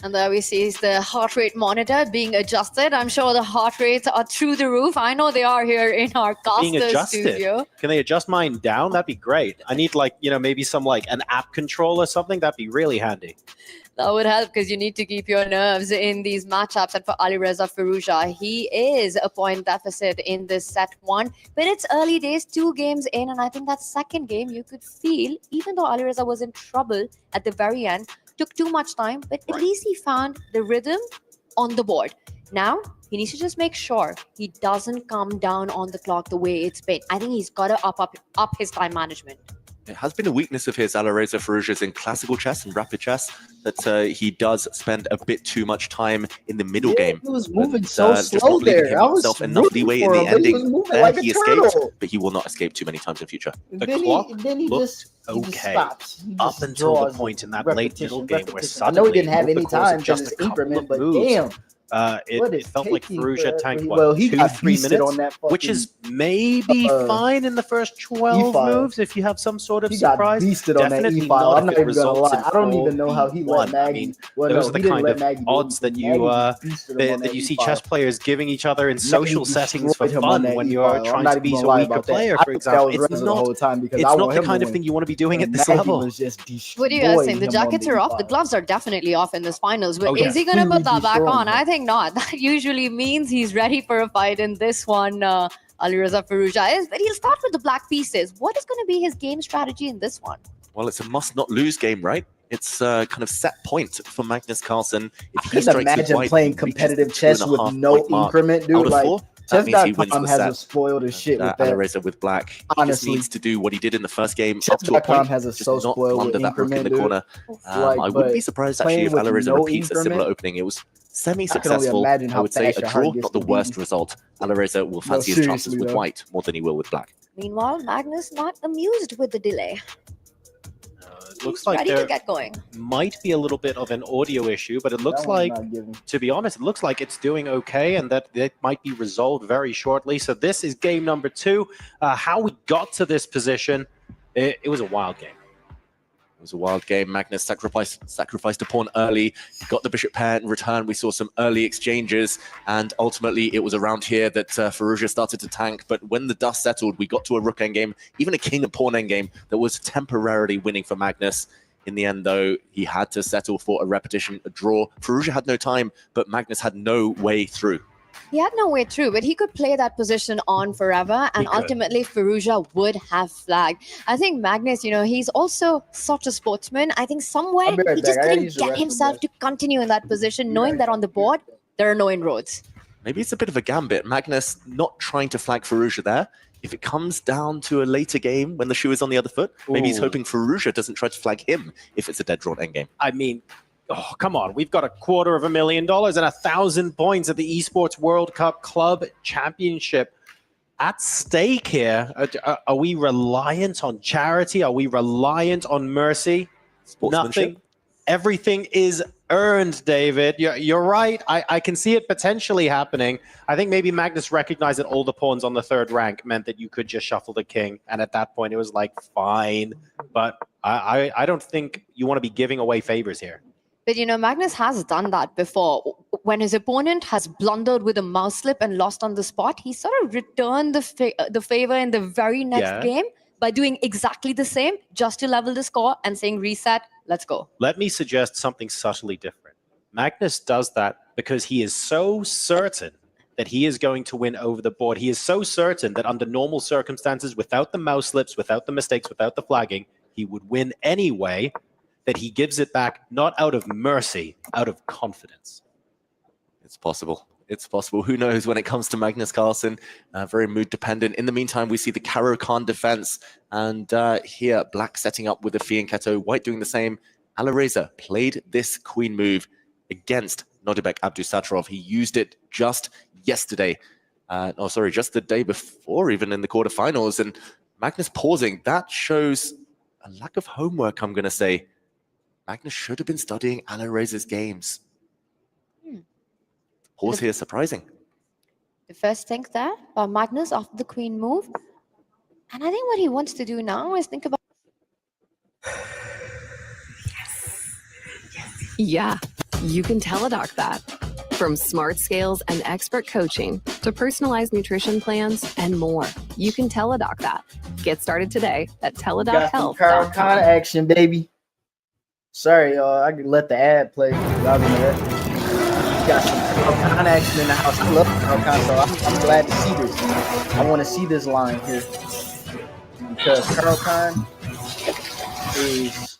And there we see the heart rate monitor being adjusted. I'm sure the heart rates are through the roof. I know they are here in our caster studio. Can they adjust mine down? That'd be great. I need maybe some an app control or something. That'd be really handy. That would help because you need to keep your nerves in these matchups. And for Alireza Firouzia, he is a point deficit in this set 1. But it's early days, 2 games in. And I think that second game you could feel, even though Alireza was in trouble at the very end, took too much time, but at least he found the rhythm on the board. Now, he needs to just make sure he doesn't come down on the clock the way it's been. I think he's got to up his time management. It has been a weakness of his, Alireza Firouzia's, in classical chess and rapid chess, that he does spend a bit too much time in the middle game. He was moving so slow there. I was enough leeway in the ending. There he escaped, but he will not escape too many times in future. The clock looked okay up until the point in that late middle game where suddenly, I know he didn't have any time just his a couple increment, of but moves. damn. It felt like Firouzia tanked, he 2-3 minutes, on that which is maybe fine in the first 12 moves if you have some sort of surprise. He got on that E-file. I'm not even gonna lie. I don't even know how he let Maggie. Those are the kind of odds that you see chess players giving each other in social settings for fun when you're trying to beat a weaker player, for example. It's not the kind of thing you want to be doing at this level. What do you guys think? The jackets are off. The gloves are definitely off in this finals. But is he going to put that back on? I think not. That usually means he's ready for a fight in this one. Alireza Firouzia is, but he'll start with the black pieces. What is going to be his game strategy in this one? Well, it's a must-not-lose game, right? It's a kind of set point for Magnus Carlsen. If he strikes imagine white, playing competitive chess with no increment, dude. Chess.com has us spoiled as shit with that. Alireza with black. Honestly, he just needs to do what he did in the first game. Chess.com has us so spoiled with increment, in the corner. I wouldn't be surprised actually if Alireza repeats a similar opening. It was semi-successful. I would say a draw, not the worst result. Alireza will fancy his chances with white more than he will with black. Meanwhile, Magnus not amused with the delay. It looks like there might be a little bit of an audio issue, but it looks like, to be honest, it looks like it's doing okay and that it might be resolved very shortly. So this is game number 2. How we got to this position, it was a wild game. It was a wild game. Magnus sacrificed a pawn early, got the bishop pair in return. We saw some early exchanges, and ultimately it was around here that Firouzia started to tank. But when the dust settled, we got to a rook endgame, even a king and pawn endgame that was temporarily winning for Magnus. In the end, though, he had to settle for a repetition, a draw. Firouzia had no time, but Magnus had no way through. He had no way through, but he could play that position on forever, and ultimately Firouzia would have flagged. I think Magnus, he's also such a sportsman. I think somewhere he just couldn't get himself to continue in that position, knowing that on the board, there are no inroads. Maybe it's a bit of a gambit. Magnus not trying to flag Firouzia there. If it comes down to a later game when the shoe is on the other foot, maybe he's hoping Firouzia doesn't try to flag him if it's a dead drawn endgame. I mean, oh, come on. We've got $250,000 and 1,000 points at the Esports World Cup Club Championship at stake here. Are we reliant on charity? Are we reliant on mercy? Nothing. Everything is earned, David. You're right. I can see it potentially happening. I think maybe Magnus recognized that all the pawns on the third rank meant that you could just shuffle the king. And at that point, it was like, fine. But I don't think you want to be giving away favors here. But, Magnus has done that before. When his opponent has blundered with a mouse slip and lost on the spot, he sort of returned the favor in the very next game by doing exactly the same, just to level the score and saying, reset, let's go. Let me suggest something subtly different. Magnus does that because he is so certain that he is going to win over the board. He is so certain that under normal circumstances, without the mouse slips, without the mistakes, without the flagging, he would win anyway, that he gives it back not out of mercy, out of confidence. It's possible. It's possible. Who knows when it comes to Magnus Carlsen? Very mood dependent. In the meantime, we see the Caro Khan defense. And here, Black setting up with the Fianchetto, White doing the same. Alireza played this queen move against Nodibek Abdusattorov. He used it just yesterday. Just the day before, even in the quarterfinals. And Magnus pausing. That shows a lack of homework, I'm going to say. Magnus should have been studying Alireza's games. Pause here, surprising. The first thing there by Magnus after the queen move. And I think what he wants to do now is think about... Yeah, you can teledoc that. From smart scales and expert coaching to personalized nutrition plans and more, you can teledoc that. Get started today at teledochealth.com. Caro Khan action, baby. Sorry, y'all. I could let the ad play. Y'all got some Caro Khan action in the house. I love Caro Khan, so I'm glad to see this. I want to see this line here because Caro Khan is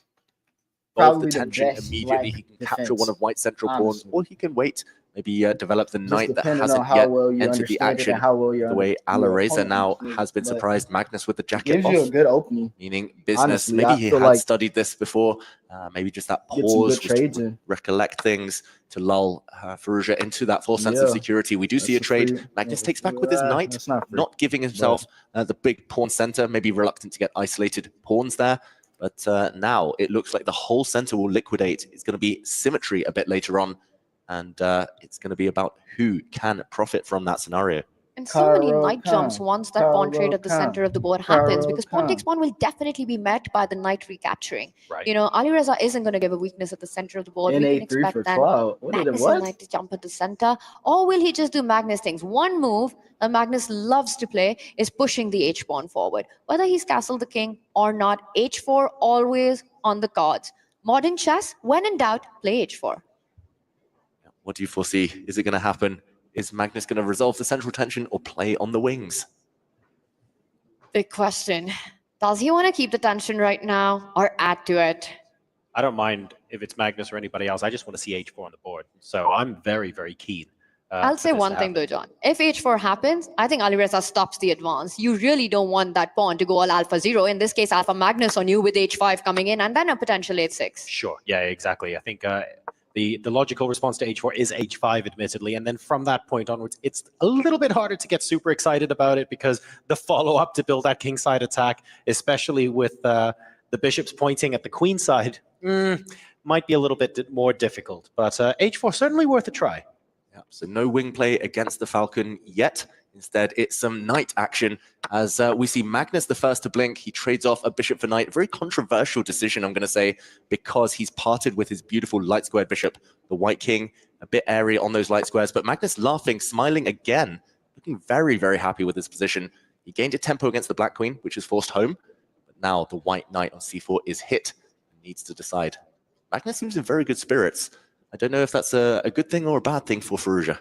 probably the tension the best immediately. He can capture defense, one of White's central pawns, or he can wait. Maybe develop the knight that depending on hasn't how yet well you entered the understand it action. and how well you The way Alireza opponent now understands has been it. surprised. Magnus with the jacket Gives off. you a good opening. Meaning business. Honestly, maybe I he feel had like studied this before. Maybe just that get some pause good trades in. recollect things to lull Firouzia into that false sense of security. We do see a trade. Magnus takes back with his knight, not giving himself the big pawn center, maybe reluctant to get isolated pawns there. But now it looks like the whole center will liquidate. It's going to be symmetry a bit later on. And it's going to be about who can profit from that scenario. And so many knight jumps once that pawn trade at the center of the board happens, because pawn takes pawn will definitely be met by the knight recapturing. Right. Alireza isn't going to give a weakness at the center of the board. We can expect then Magnus and knight to jump at the center. Or will he just do Magnus things? One move that Magnus loves to play is pushing the h-pawn forward. Whether he's castled the king or not, h4 always on the cards. Modern chess, when in doubt, play h4. What do you foresee? Is it going to happen? Is Magnus going to resolve the central tension or play on the wings? Big question. Does he want to keep the tension right now or add to it? I don't mind if it's Magnus or anybody else. I just want to see h4 on the board. So I'm very, very keen. I'll say one thing though, John. If h4 happens, I think Alireza stops the advance. You really don't want that pawn to go all alpha 0. In this case, alpha Magnus on you with h5 coming in and then a potential h6. Sure. Yeah, exactly. I think the logical response to h4 is h5, admittedly. And then from that point onwards, it's a little bit harder to get super excited about it because the follow-up to build that kingside attack, especially with the bishops pointing at the queen side, might be a little bit more difficult. But h4, certainly worth a try. Yeah, so no wing play against the Falcon yet. Instead, it's some knight action as we see Magnus the first to blink. He trades off a bishop for knight. Very controversial decision, I'm going to say, because he's parted with his beautiful light squared bishop. The white king, a bit airy on those light squares, but Magnus laughing, smiling again, looking very, very happy with his position. He gained a tempo against the black queen, which is forced home. But now the white knight on c4 is hit and needs to decide. Magnus seems in very good spirits. I don't know if that's a good thing or a bad thing for Firouzia.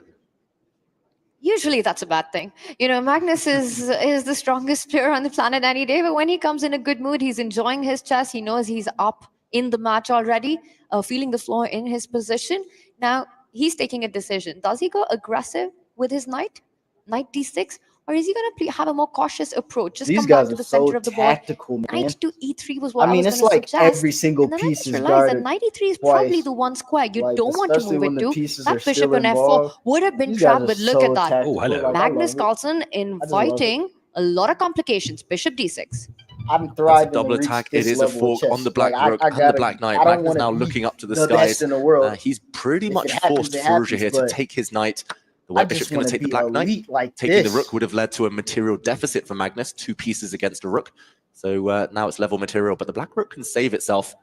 Usually that's a bad thing. Magnus is the strongest player on the planet any day, but when he comes in a good mood, he's enjoying his chess. He knows he's up in the match already, feeling the floor in his position. Now, he's taking a decision. Does he go aggressive with his knight d6? Or is he going to have a more cautious approach? Just These come back guys to are the so center of the board. tactical, man. Knight to e3 was what I was it's going to like suggest. every single And then piece I just is realized that guarded knight e3 is twice. probably the one square you Like, don't want to especially move when it the to. pieces are That bishop still on f4 involved. would have been These trapped, guys but are look so at that. tactical. Oh, hello. Like, I Magnus love it. Carlsen inviting a lot of complications. Bishop d6. I'm That's a thriving double to reach attack. this It is a level of fork chess. on the black Like, rook I and the gotta, black knight. I don't Magnus want now to looking up to the the skies. best in the world. He's pretty If much it happens, forced it Firouzia happens, here to but take his knight. The I white just bishop's going want to to take the be black knight. elite like Taking the this. rook would have led to a material deficit for Magnus, 2 pieces against a rook. So now it's level material, but the black rook can save itself.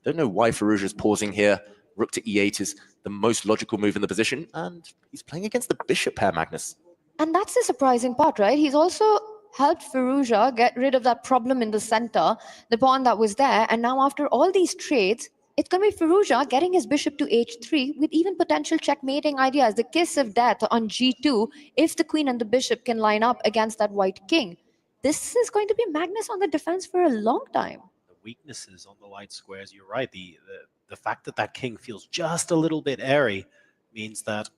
Don't know why Firouzia is pausing here. Rook to e8 is the most logical move in the position, and he's playing against the bishop pair, Magnus. And that's the surprising part, right? He's also helped Firouzia get rid of that problem in the center, the pawn that was there. And now after all these trades, it's going to be Firouzia getting his bishop to h3 with even potential checkmating ideas. The kiss of death on g2 if the queen and the bishop can line up against that white king. This is going to be Magnus on the defense for a long time. The weaknesses on the light squares, you're right. The fact that that king feels just a little bit airy means that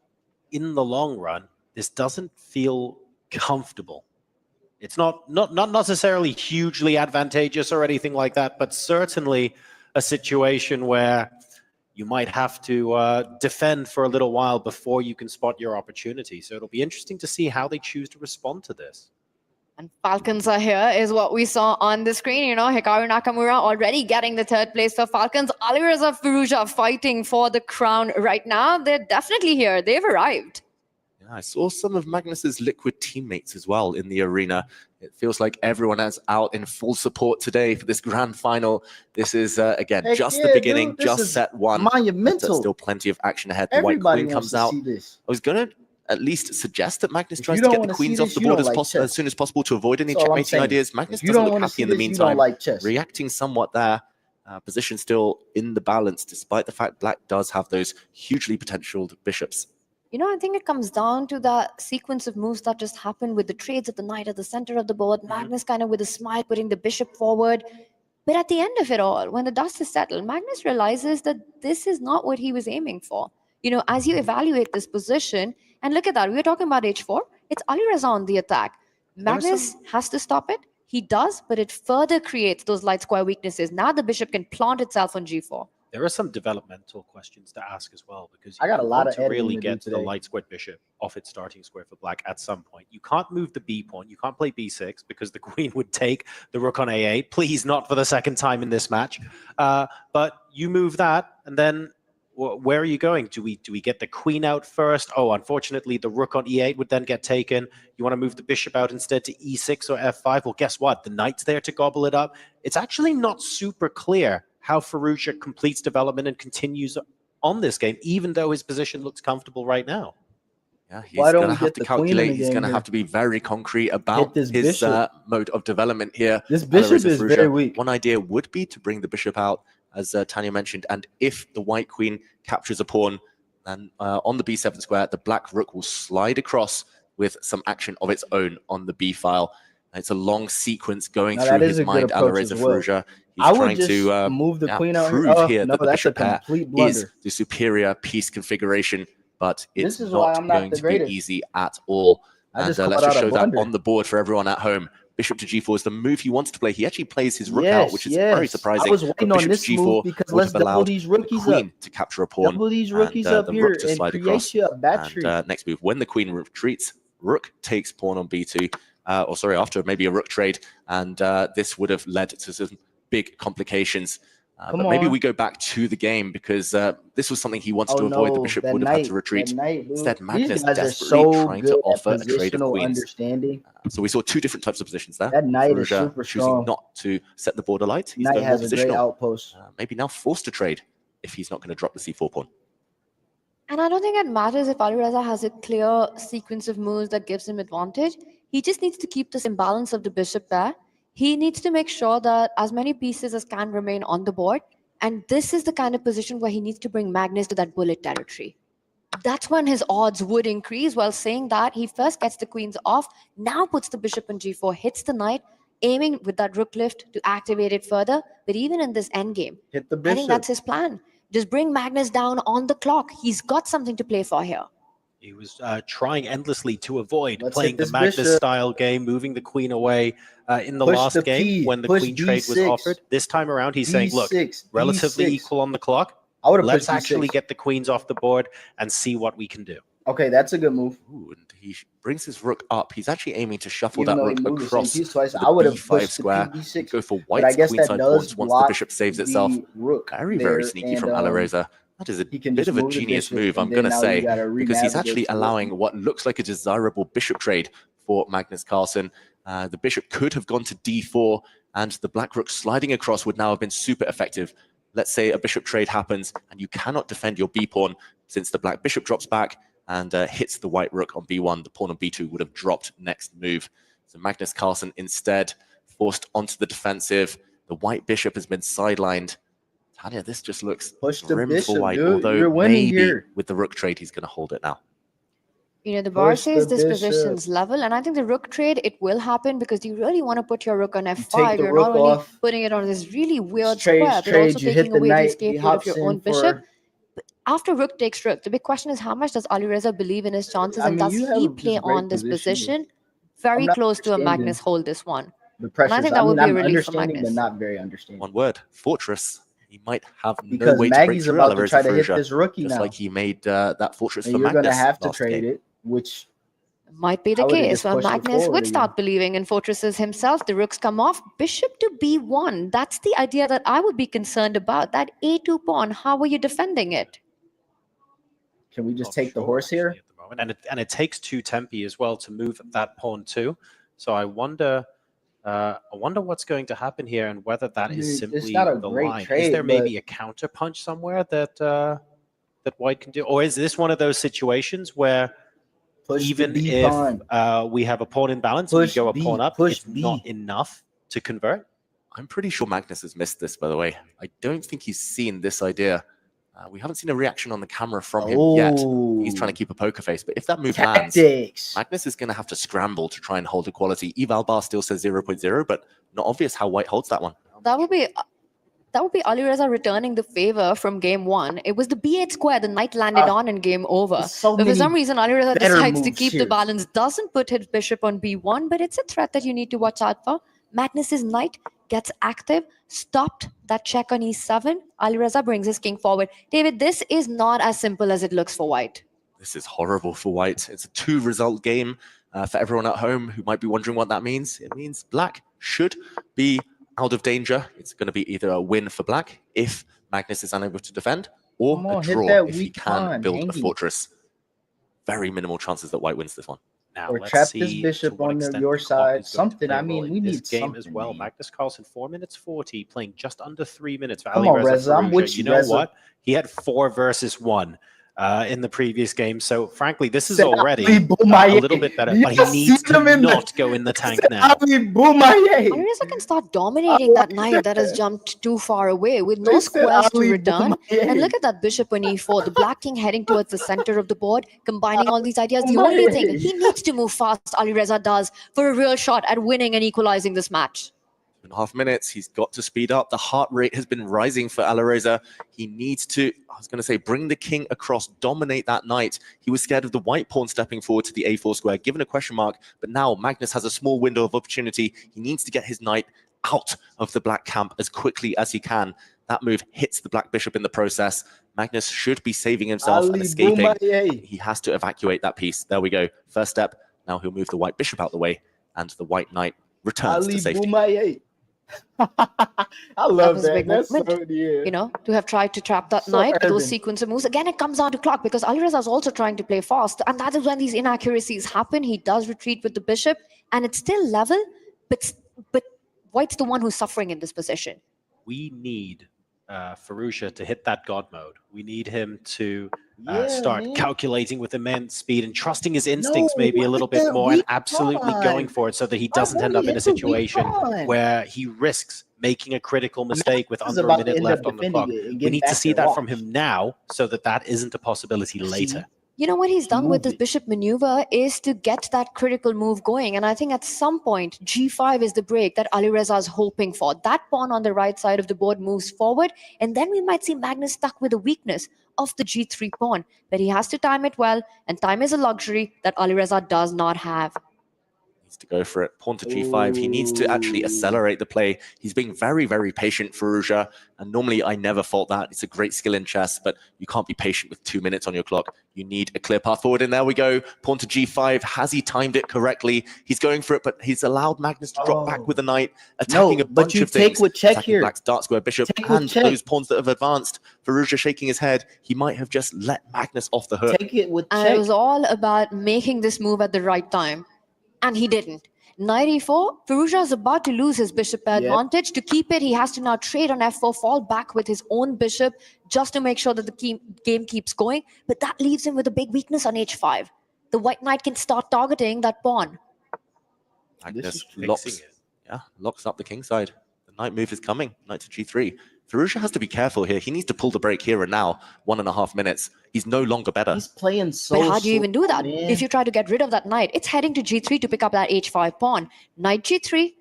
in the long run, this doesn't feel comfortable. It's not necessarily hugely advantageous or anything like that, but certainly a situation where you might have to defend for a little while before you can spot your opportunity. So it'll be interesting to see how they choose to respond to this. And Falcons are here is what we saw on the screen. Hikaru Nakamura already getting the 3rd place for Falcons. Alireza, Firouzia fighting for the crown right now. They're definitely here. They've arrived. Yeah, I saw some of Magnus's liquid teammates as well in the arena. It feels like everyone is out in full support today for this grand final. This is, again, just the beginning, just set one. Monumental. There's still plenty of action ahead. The white queen comes out. I was going to at least suggest that Magnus tries to get the queens off the board as soon as possible to avoid any checkmating ideas. Magnus doesn't look happy in the meantime, reacting somewhat there. Position still in the balance, despite the fact black does have those hugely potentialed bishops. I think it comes down to that sequence of moves that just happened with the trades of the knight at the center of the board. Magnus kind of with a smile putting the bishop forward. But at the end of it all, when the dust is settled, Magnus realizes that this is not what he was aiming for. As you evaluate this position, and look at that, we were talking about h4, it's Alireza on the attack. Magnus has to stop it. He does, but it further creates those light square weaknesses. Now the bishop can plant itself on g4. There are some developmental questions to ask as well, because I got a lot of to really editing to do get the today. light squared bishop off its starting square for black at some point. You can't move the b pawn. You can't play b6 because the queen would take the rook on a8. Please, not for the 2nd time in this match. But you move that, and then where are you going? Do we get the queen out first? Oh, unfortunately, the rook on e8 would then get taken. You want to move the bishop out instead to e6 or f5? Well, guess what? The knight's there to gobble it up. It's actually not super clear how Firouzia completes development and continues on this game, even though his position looks comfortable right now. Yeah, he's going to have to calculate. He's going to have to be very concrete about his mode of development here. This bishop is very weak. One idea would be to bring the bishop out, as Tanya mentioned, and if the white queen captures a pawn, then on the b7 square, the black rook will slide across with some action of its own on the b file. It's a long sequence going through his mind, Alireza Firouzia. He's trying to move the queen out prove here that the that's bishop a pair complete blunder. is the superior piece configuration, but it's This is why not I'm not going the to be greatest. easy at all. I And just let's called just out a show that blunder. on the board for everyone at home. Bishop to g4 is the move he wants to play. He actually plays his rook Yes, out, which is very yes. surprising. I was But waiting on bishop this to move g4 because would let's have double allowed these the rookies queen up. to capture a pawn. Double these rookies and, up the here rook to and slide create across. you a battery. And next move, when the queen retreats, rook takes pawn on b2. Or sorry, after maybe a rook trade, and this would have led to some big complications. But maybe we go back to the game because this was something he wants to avoid. The bishop would have had to retreat. Instead, Magnus desperately trying to offer a trade of queens. Understanding. So we saw 2 different types of positions there. That knight is Firouzia super choosing strong. not to set the border light. He's Knight going more has a great positional. outpost. Maybe now forced to trade if he's not going to drop the c4 pawn. And I don't think it matters if Alireza has a clear sequence of moves that gives him advantage. He just needs to keep this imbalance of the bishop there. He needs to make sure that as many pieces as can remain on the board. And this is the kind of position where he needs to bring Magnus to that bullet territory. that's when his odds would increase. While saying that, he first gets the queens off, now puts the bishop on g4, hits the knight, aiming with that rook lift to activate it further. But even in this endgame, Hit the I bishop. think that's his plan. Just bring Magnus down on the clock. He's got something to play for here. He was trying endlessly to avoid Let's playing hit the this Magnus-style game, moving the queen away in the Push last the game P, when the push queen trade was D6. offered. This time around, he's saying, look, D6, relatively D6. equal on the clock. I would have Let's pushed actually D6. get the queens off the board and see what we can do. Okay, that's a good move. Ooh, and he brings his rook up. He's actually aiming to shuffle Even that though he rook moved the same across piece twice, the I would have b5 pushed square. the d6. Go for But I white's guess that queenside does pawns once the block bishop saves the itself. rook Very, there, very sneaky from Alireza. That is a he can bit just of a move the genius bishop, move, I'm and going then to now say, you gotta because he's renavigate actually to it. allowing what looks like a desirable bishop trade for Magnus Carlsen. The bishop could have gone to d4, and the black rook sliding across would now have been super effective. Let's say a bishop trade happens, and you cannot defend your b-pawn since the black bishop drops back and hits the white rook on b1. The pawn on b2 would have dropped next move. So Magnus Carlsen instead forced onto the defensive. The white bishop has been sidelined. Tanya, this just looks Push the grim bishop, for white, dude. although You're winning maybe here. with the rook trade, he's going to hold it now. You know, the bar Push says the this bishop. position's level, and I think the rook trade, it will happen because you really want to put your rook on take f5. the You're rook not only off. putting it on this really weird Trades, square, but also you hit taking the away the knight. escape He route of hops your in own bishop. for. After rook takes rook, the big question is how much does Alireza believe in his chances, I and mean, does you have he just play great on this position? I'm Very not close to a understanding Magnus hold this one. the And I pressures. think that would be a I'm relief for understanding, but Magnus. not very understanding. One word, fortress. He might have no Because way to break Maggie's through about to Alireza try to hit Firouzia, this rookie just now. like he made that fortress And for you're going to Magnus have to last trade game. it, which Might be the I would've case just where pushed it Magnus forward would again. start believing in fortresses himself. The rooks come off. Bishop to b1. That's the idea that I would be concerned about. That a2 pawn, how are you defending it? Can we just Not take the sure, horse here? actually, at the moment. And it takes 2 tempi as well to move that pawn too. So I wonder what's going to happen here and whether that is It's simply not a the great line. Is trade, there maybe but- a counter punch somewhere that that white can do, or is this one of those situations where Push even the B if pawn. we have a pawn in balance and Push we go a B, pawn up, push it's B. not enough to convert? I'm pretty sure Magnus has missed this, by the way. I don't think he's seen this idea. We haven't seen a reaction on the camera from him yet. He's trying to keep a poker face. But if that move lands, Tactics. Magnus is going to have to scramble to try and hold equality. Eval bar still says 0.0, but not obvious how white holds that one. That would be Alireza returning the favor from game 1. It was the b8 square the knight landed on in game over. There's so But for some many reason, Alireza better decides to moves keep here. the balance, doesn't put his bishop on b1, but it's a threat that you need to watch out for. Magnus's knight gets active, stopped that check on e7. Alireza brings his king forward. David, this is not as simple as it looks for white. This is horrible for white. It's a 2-result game for everyone at home who might be wondering what that means. It means black should be out of danger. It's going to be either a win for black if Magnus is unable to defend, or Come a on, hit draw that if he weak can pawn, build a hanging. fortress. Very minimal chances that white wins this one. Now, Or let's trap see this to bishop what on extent your the clock side. is going to Something. play I a mean, role in we this need game as something, well. man. Magnus Carlsen, 4 minutes 40, playing just under 3 minutes. For Come on, Alireza Reza, I'm Firouzia. with You you, know Reza. what? He had 4 versus 1 in the previous game. So, frankly, this is Said already Ali a Boumaye. little bit better. You But he see needs to them in the- not go in the tank Said now. Ali Boumaye. Alireza can start dominating that knight that has jumped too far away with no They said squares to Ali return. Boumaye. And look at that bishop on e4, the black king heading towards the center of the board, combining all these ideas. The only thing, he needs to move fast, Alireza does, for a real shot at winning and equalizing this match. 2.5 minutes. He's got to speed up. The heart rate has been rising for Alireza. He needs to, I was going to say, bring the king across, dominate that knight. He was scared of the white pawn stepping forward to the a4 square, given a question mark. But now Magnus has a small window of opportunity. He needs to get his knight out of the black camp as quickly as he can. That move hits the black bishop in the process. Magnus should be saving himself and Ali escaping. Boumaye. He has to evacuate that piece. There we go. First step. Now he'll move the white bishop out the way, and the white knight returns Ali to safety. Boumaye. I love was a that. big That's movement, so dear. You know, to have tried to trap that So knight with those urban. sequence of moves. Again, it comes down to clock because Alireza is also trying to play fast. And that is when these inaccuracies happen. He does retreat with the bishop and it's still level, but white's the one who's suffering in this position. We need Firouzia to hit that God mode. We need him to Yeah, start man. calculating with immense speed and trusting his instincts No, maybe a look little at bit that more and weak absolutely pawn. going for it so that he Why doesn't end won't up he in a hit the weak situation pawn? where he risks making a critical mistake with He's under a about to minute end up left on the defending clock. it and We getting need to back see and that walk. from him now so that that isn't a possibility later. You know what he's done with this bishop maneuver is to get that critical move going. And I think at some point, g5 is the break that Alireza is hoping for. That pawn on the right side of the board moves forward, and then we might see Magnus stuck with a weakness of the g3 pawn. But he has to time it well, and time is a luxury that Alireza does not have. To go for it. Pawn to g5. He needs to actually accelerate the play. He's being very, very patient, Firouzia. And normally I never fault that. It's a great skill in chess, but you can't be patient with 2 minutes on your clock. You need a clear path forward. And there we go. Pawn to g5. Has he timed it correctly? He's going for it, but he's allowed Magnus to drop back with the knight, attacking a bunch of things. Take with check here. Black's dark square bishop and those pawns that have advanced. Firouzia shaking his head. He might have just let Magnus off the hook. Take it with check. And it was all about making this move at the right time. And he didn't. Knight e4, Firouzia is about to lose his bishop advantage. To keep it, he has to now trade on f4, fall back with his own bishop just to make sure that the game keeps going. But that leaves him with a big weakness on h5. The white knight can start targeting that pawn. Magnus locks up the king side. The knight move is coming. Knight to g3. Firouzia has to be careful here. He needs to pull the break here and now. 1.5 minutes. He's no longer better. He's playing so But how do you even do that? Man. If you try to get rid of that knight, it's heading to g3 to pick up that h5 pawn. Knight g3.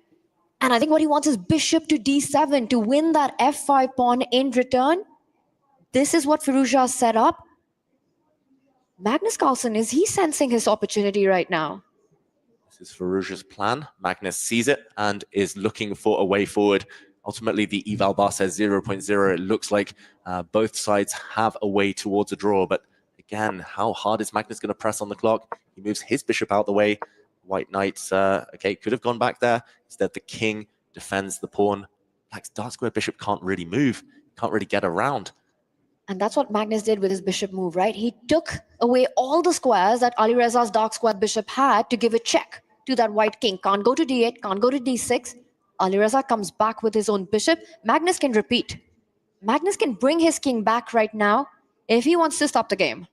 And I think what he wants is bishop to d7 to win that f5 pawn in return. This is what Firouzia set up. Magnus Carlsen, is he sensing his opportunity right now? This is Firouzia's plan. Magnus sees it and is looking for a way forward. Ultimately, the eval bar says 0.0. It looks like both sides have a way towards a draw. But again, how hard is Magnus going to press on the clock? He moves his bishop out the way. White knight, okay, could have gone back there. Instead, the king defends the pawn. Black's dark square bishop can't really move. Can't really get around. And that's what Magnus did with his bishop move, right? He took away all the squares that Alireza's dark square bishop had to give a check to that white king. Can't go to d8, can't go to d6. Alireza comes back with his own bishop. Magnus can repeat. Magnus can bring his king back right now if he wants to stop the game.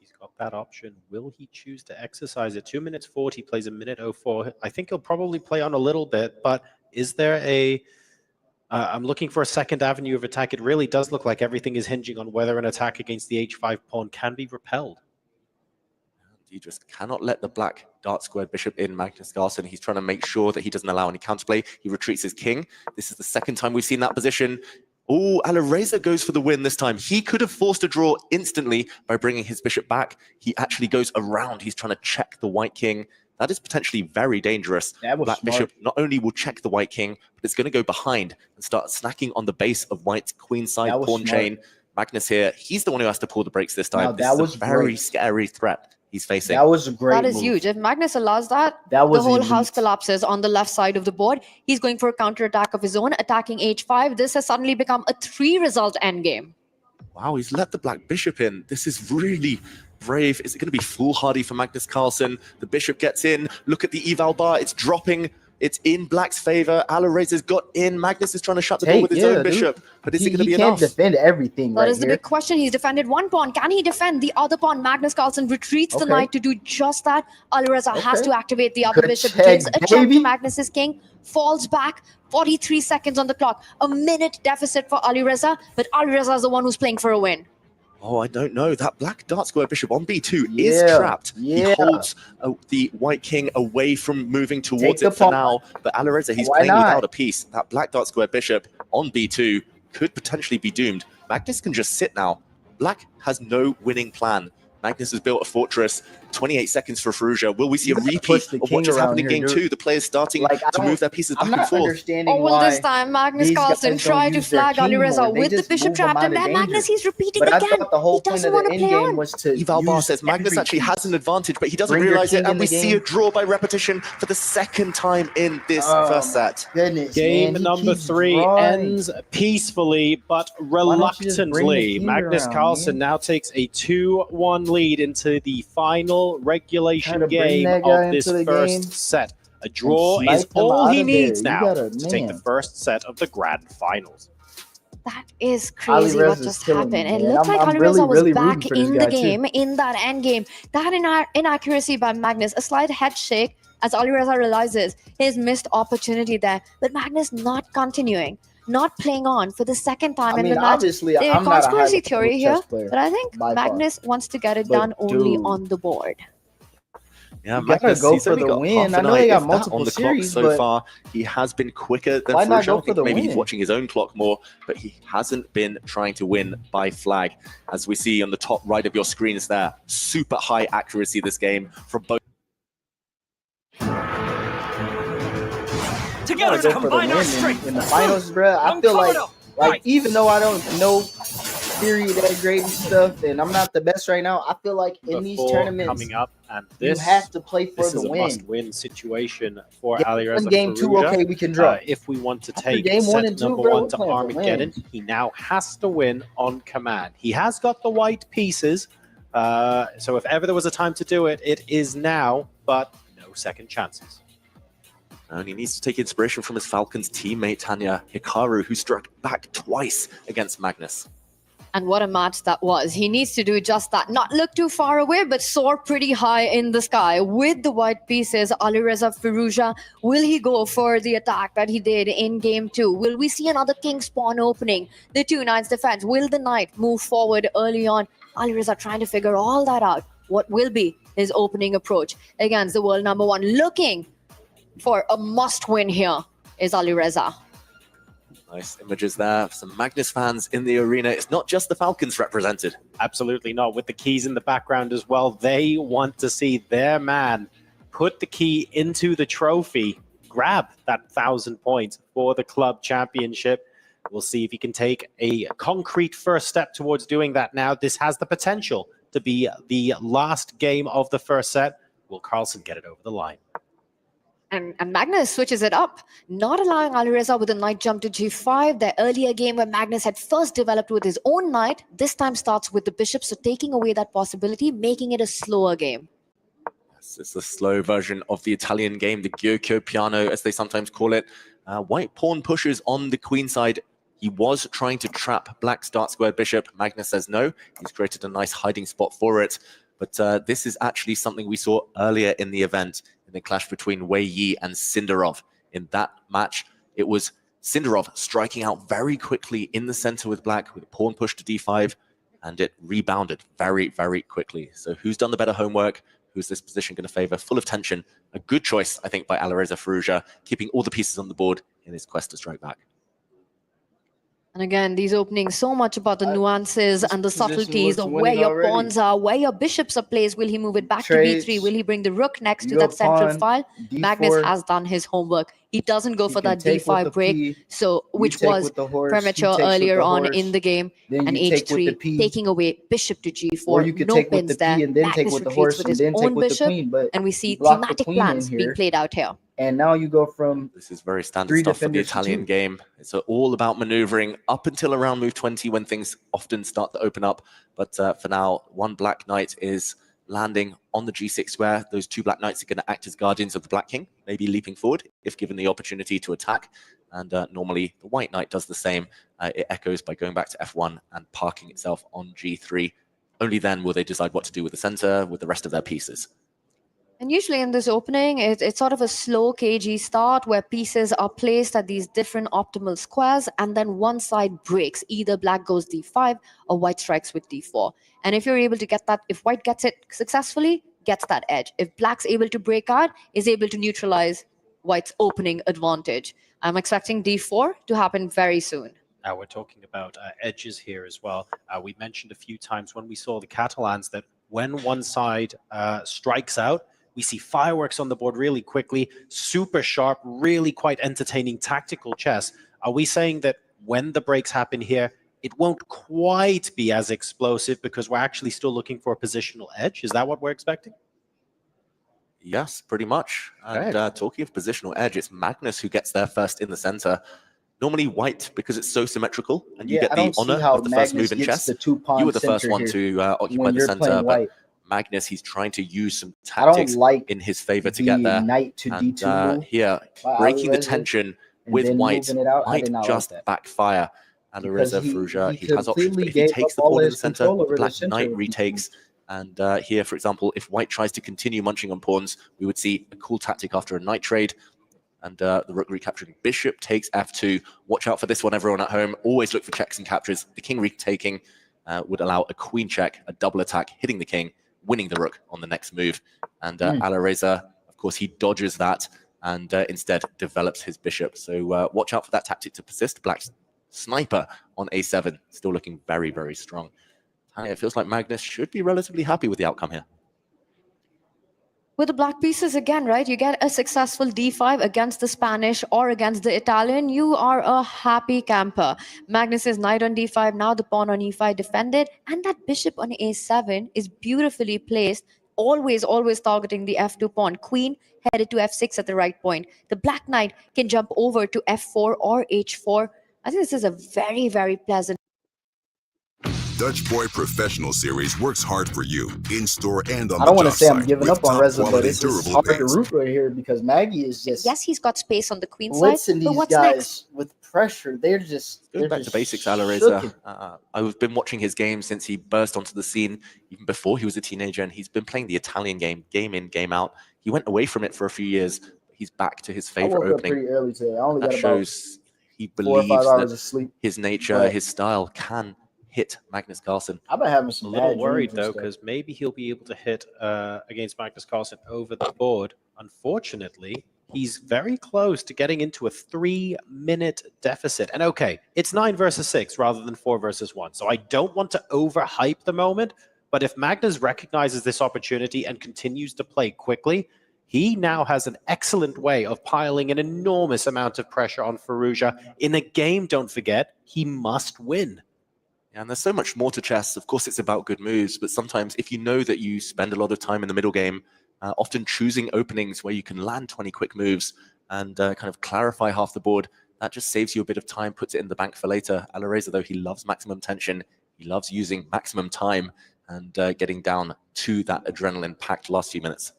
He's got that option. Will he choose to exercise it? 2 minutes 40, plays a minute 04. I think he'll probably play on a little bit, but is there a... I'm looking for a second avenue of attack. It really does look like everything is hinging on whether an attack against the h5 pawn can be repelled. You just cannot let the black dark squared bishop in, Magnus Carlsen. He's trying to make sure that he doesn't allow any counterplay. He retreats his king. This is the second time we've seen that position. Oh, Alireza goes for the win this time. He could have forced a draw instantly by bringing his bishop back. He actually goes around. He's trying to check the white king. That is potentially very dangerous. Black bishop not only will check the white king, but it's going to go behind and start snacking on the base of white's queen side pawn chain. Magnus here, he's the one who has to pull the brakes this time. This is a very scary threat he's facing. That was a great That is move. huge. If Magnus allows that, the whole house collapses on the left side of the board. He's going for a counterattack of his own, attacking h5. This has suddenly become a 3-result endgame. Wow, he's let the black bishop in. This is really brave. Is it going to be foolhardy for Magnus Carlsen? The bishop gets in. Look at the eval bar. It's dropping. It's in black's favor. Alireza's got in. Magnus is trying to shut the door with his own bishop. But is it going to be enough? He can't defend everything That is the big question. He's defended one pawn. Can he defend the other pawn? Magnus Carlsen retreats the knight to do just that. Alireza has to activate the other bishop. Gives a check to Magnus's king. Falls back. 43 seconds on the clock. A minute deficit for Alireza. But Alireza is the one who's playing for a win. Oh, I don't know. That black dark square bishop on b2 is trapped. He holds the white king away from moving towards it for now. But Alireza, he's playing without a piece. That black dark square bishop on b2 could potentially be doomed. Magnus can just sit now. Black has no winning plan. Magnus has built a fortress. 28 seconds for Firouzia. Will we see a repeat of what just happened in game 2? The players starting to move their pieces back and forth. Or will this time Magnus Carlsen try to flag Alireza with the bishop trapped? And then Magnus, he's repeating again. He doesn't want to play on. Eval bar says Magnus actually has an advantage, but he doesn't realize it. And we see a draw by repetition for the second time in this first set. Game number 3 ends peacefully but reluctantly. Magnus Carlsen now takes a 2-1 lead into the final regulation game of this first set. A draw is all he needs now to take the first set of the grand finals. That is crazy what just happened. It looked like Alireza was back in the game, in that end game. That inaccuracy by Magnus, a slight head shake as Alireza realizes his missed opportunity there. But Magnus not continuing. not playing on for the second time I in mean, the match. obviously, There's I'm not a conspiracy high-level theory here, chess player but I think by far. Magnus wants to get it But done only dude, on the board. Yeah, you gotta Magnus, go he's for only the got win. half I an know eye, they got if that, multiple on the clock series, so but far. He has been quicker than why not Firouzia. go I for think the maybe he's win? watching his own clock more, but he hasn't been trying to win by flag. As we see on the top right of your screens there, super high accuracy this game from both. Together to combine our strength in the finals, bro. I feel like even though I don't know period A grade and stuff, and I'm not the best right now, I feel like in these tournaments coming up, and you have to play for this the is a win. must-win situation for Yeah, Alireza game 2, Firouzia. okay, we can draw. If we want to After take game 1 set and 2, number bro, 1 we're to playing for Armageddon, wins. he now has to win on command. He has got the white pieces, so if ever there was a time to do it, it is now, but no second chances. And he needs to take inspiration from his Falcons teammate Tanya Hikaru, who struck back twice against Magnus. And what a match that was. He needs to do just that. Not look too far away, but soar pretty high in the sky. With the white pieces, Alireza Firouzia, will he go for the attack that he did in game 2? Will we see another king spawn opening? The 2 knights defense. Will the knight move forward early on? Alireza trying to figure all that out. What will be his opening approach against the world number 1? Looking for a must-win here is Alireza. Nice images there. Some Magnus fans in the arena. It's not just the Falcons represented. Absolutely not. With the keys in the background as well, they want to see their man put the key into the trophy, grab that 1,000 points for the club championship. We'll see if he can take a concrete first step towards doing that now. This has the potential to be the last game of the first set. Will Carlsen get it over the line? And Magnus switches it up, not allowing Alireza with a knight jump to g5. The earlier game where Magnus had first developed with his own knight, this time starts with the bishop, so taking away that possibility, making it a slower game. Yes, it's the slow version of the Italian game, the Gyokyo piano, as they sometimes call it. White pawn pushes on the queen side. He was trying to trap black start squared bishop. Magnus says no. He's created a nice hiding spot for it. But this is actually something we saw earlier in the event, in the clash between Wei Yi and Sindarov. In that match, it was Sindarov striking out very quickly in the center with black, with a pawn push to d5, and it rebounded very, very quickly. So who's done the better homework? Who's this position going to favor? Full of tension. A good choice, I think, by Alireza Firouzia, keeping all the pieces on the board in his quest to strike back. And again, these openings, so much about the nuances and the subtleties of where your pawns are, where your bishops are placed. Will he move it back to b3? Will he bring the rook next to that central file? D4. Magnus has done his homework. He doesn't go for that d5 break, so which was premature earlier on in the game. And h3, taking away bishop to g4. Or you could no take pins with the there. p and then Magnus take with the retreats horse with and his then take own with the bishop, queen. But and we see block the thematic queen plans in being here. played out here. And now you go from this is very standard stuff for the Italian game. It's all about maneuvering up until around move 20 when things often start to open up. But for now, one black knight is landing on the g6 square. Those 2 black knights are going to act as guardians of the black king, maybe leaping forward if given the opportunity to attack. And normally the white knight does the same. It echoes by going back to f1 and parking itself on g3. Only then will they decide what to do with the center, with the rest of their pieces. And usually in this opening, it's sort of a slow KG start where pieces are placed at these different optimal squares, and then one side breaks. Either black goes d5 or white strikes with d4. And if you're able to get that, if white gets it successfully, gets that edge. If black's able to break out, is able to neutralize white's opening advantage. I'm expecting d4 to happen very soon. Now we're talking about edges here as well. We mentioned a few times when we saw the Catalans that when one side strikes out, we see fireworks on the board really quickly, super sharp, really quite entertaining tactical chess. Are we saying that when the breaks happen here, it won't quite be as explosive because we're actually still looking for a positional edge? Is that what we're expecting? Yes, pretty much. And talking of positional edge, it's Magnus who gets there first in the center. Normally white, because it's so symmetrical, and you get the honor of the first move in chess. You were the first one to occupy the center, but Magnus, he's trying to use some tactics in his favor to get there. Knight to d2 here, breaking the tension with white might just backfire. Alireza Firouzia, he has options, but if he takes the pawn in the center, the black knight retakes. And here, for example, if white tries to continue munching on pawns, we would see a cool tactic after a knight trade. And the rook recapturing. Bishop takes f2. Watch out for this one, everyone at home. Always look for checks and captures. The king retaking would allow a queen check, a double attack, hitting the king, winning the rook on the next move. And Alireza, of course, he dodges that and instead develops his bishop. So watch out for that tactic to persist. Black's sniper on a7, still looking very, very strong. It feels like Magnus should be relatively happy with the outcome here. With the black pieces again, right? You get a successful d5 against the Spanish or against the Italian. You are a happy camper. Magnus's knight on d5, now the pawn on e5 defended. And that bishop on a7 is beautifully placed, always targeting the f2 pawn. Queen headed to f6 at the right point. The black knight can jump over to f4 or h4. I think this is a very, very pleasant. Dutch Boy Professional Series works hard for you, in-store and on the job site. I don't want to say I'm giving up on Reza, but it's hard to root right here because Maggie is just... Yes, he's got space on the queen side, but what's guys next? With pressure. They're just... Going back to basics, Alireza. I've been watching his game since he burst onto the scene, even before he was a teenager, and he's been playing the Italian game in, game out. He went away from it for a few years. He's back to his favorite opening. Pretty early today. I only that got shows he 4 or 5 believes hours that of sleep. his nature, his style can hit Magnus Carlsen. I've been having some a little worried though, because maybe he'll be able to hit against Magnus Carlsen over the board. Unfortunately, he's very close to getting into a 3-minute deficit. And okay, it's 9 versus 6 rather than 4 versus 1. So I don't want to overhype the moment, but if Magnus recognizes this opportunity and continues to play quickly, he now has an excellent way of piling an enormous amount of pressure on Firouzia. In a game, don't forget, he must win. And there's so much more to chess. Of course, it's about good moves, but sometimes if you know that you spend a lot of time in the middle game, often choosing openings where you can land 20 quick moves and kind of clarify half the board, that just saves you a bit of time, puts it in the bank for later. Alireza, though, he loves maximum tension. He loves using maximum time and getting down to that adrenaline-packed last few minutes.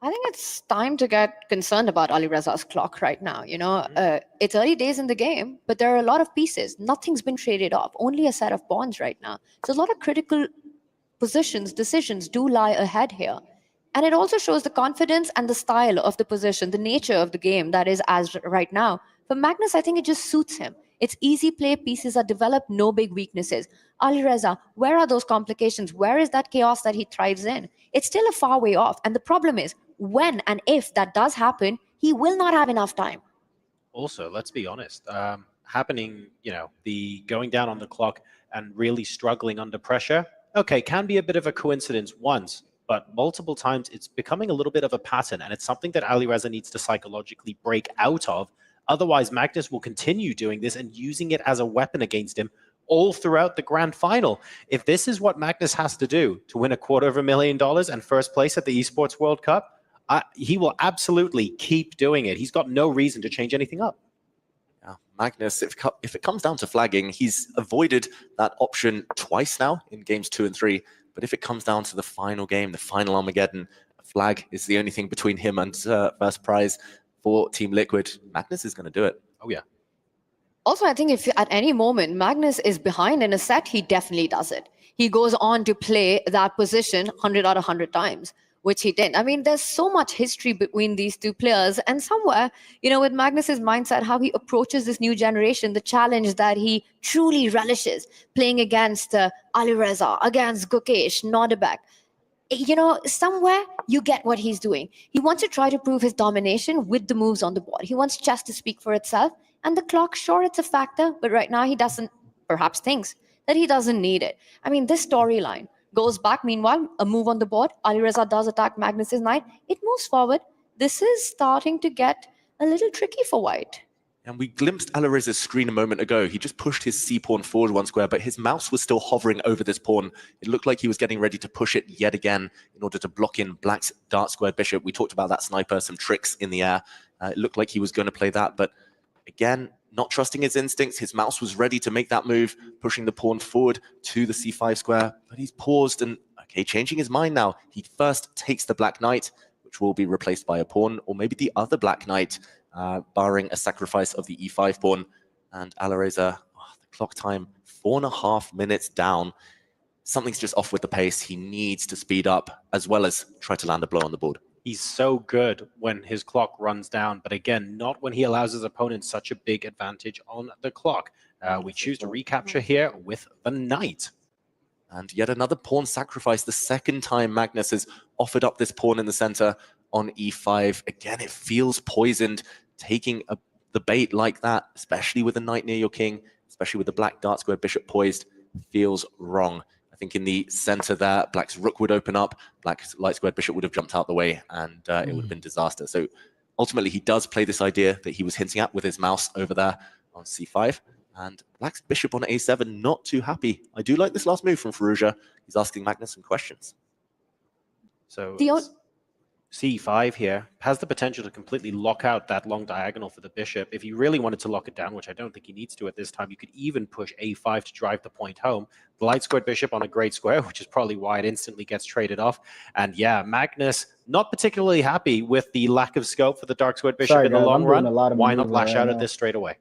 I think it's time to get concerned about Alireza's clock right now. You know, it's early days in the game, but there are a lot of pieces. Nothing's been traded off. Only a set of pawns right now. So a lot of critical positions, decisions do lie ahead here. And it also shows the confidence and the style of the position, the nature of the game that is as right now. For Magnus, I think it just suits him. It's easy play, pieces are developed, no big weaknesses. Alireza, where are those complications? Where is that chaos that he thrives in? It's still a far way off. And the problem is, when and if that does happen, he will not have enough time. Also, let's be honest, happening, you know, the going down on the clock and really struggling under pressure, okay, can be a bit of a coincidence once, but multiple times it's becoming a little bit of a pattern, and it's something that Alireza needs to psychologically break out of. Otherwise, Magnus will continue doing this and using it as a weapon against him all throughout the grand final. If this is what Magnus has to do to win $250,000 and first place at the Esports World Cup, he will absolutely keep doing it. He's got no reason to change anything up. Yeah, Magnus, if it comes down to flagging, he's avoided that option twice now in games 2 and 3. But if it comes down to the final game, the final Armageddon, flag is the only thing between him and first prize for Team Liquid. Magnus is going to do it. Oh, yeah. Also, I think if at any moment Magnus is behind in a set, he definitely does it. He goes on to play that position 100 out of 100 times, which he did. I mean, there's so much history between these two players. And somewhere, you know, with Magnus's mindset, how he approaches this new generation, the challenge that he truly relishes, playing against Alireza, against Gukesh, Nodebek. You know, somewhere you get what he's doing. He wants to try to prove his domination with the moves on the board. He wants chess to speak for itself. And the clock, sure, it's a factor, but right now he doesn't, perhaps thinks that he doesn't need it. I mean, this storyline goes back. Meanwhile, a move on the board. Alireza does attack Magnus's knight. It moves forward. This is starting to get a little tricky for white. And we glimpsed Alireza's screen a moment ago. He just pushed his c-pawn forward 1 square, but his mouse was still hovering over this pawn. It looked like he was getting ready to push it yet again in order to block in Black's dart square bishop. We talked about that sniper, some tricks in the air. It looked like he was going to play that, but again, not trusting his instincts. His mouse was ready to make that move, pushing the pawn forward to the c5 square, but he's paused and, okay, changing his mind now. He first takes the black knight, which will be replaced by a pawn, or maybe the other black knight, barring a sacrifice of the e5 pawn. And Alireza, the clock time, 4.5 minutes down. Something's just off with the pace. He needs to speed up, as well as try to land a blow on the board. He's so good when his clock runs down, but again, not when he allows his opponent such a big advantage on the clock. We choose to recapture here with the knight. And yet another pawn sacrifice. The second time Magnus has offered up this pawn in the center on e5. Again, it feels poisoned. Taking the bait like that, especially with a knight near your king, especially with the black dark square bishop poised, feels wrong. I think in the center there, black's rook would open up, black's light squared bishop would have jumped out the way, and it would have been disaster. So ultimately, he does play this idea that he was hinting at with his mouse over there on c5. And black's bishop on a7, not too happy. I do like this last move from Firouzia. He's asking Magnus some questions. So c5 here has the potential to completely lock out that long diagonal for the bishop. If you really wanted to lock it down, which I don't think he needs to at this time, you could even push a5 to drive the point home. The light squared bishop on a great square, which is probably why it instantly gets traded off. And yeah, Magnus not particularly happy with the lack of scope for the dark squared bishop in the long run. Why not lash out at this straight away?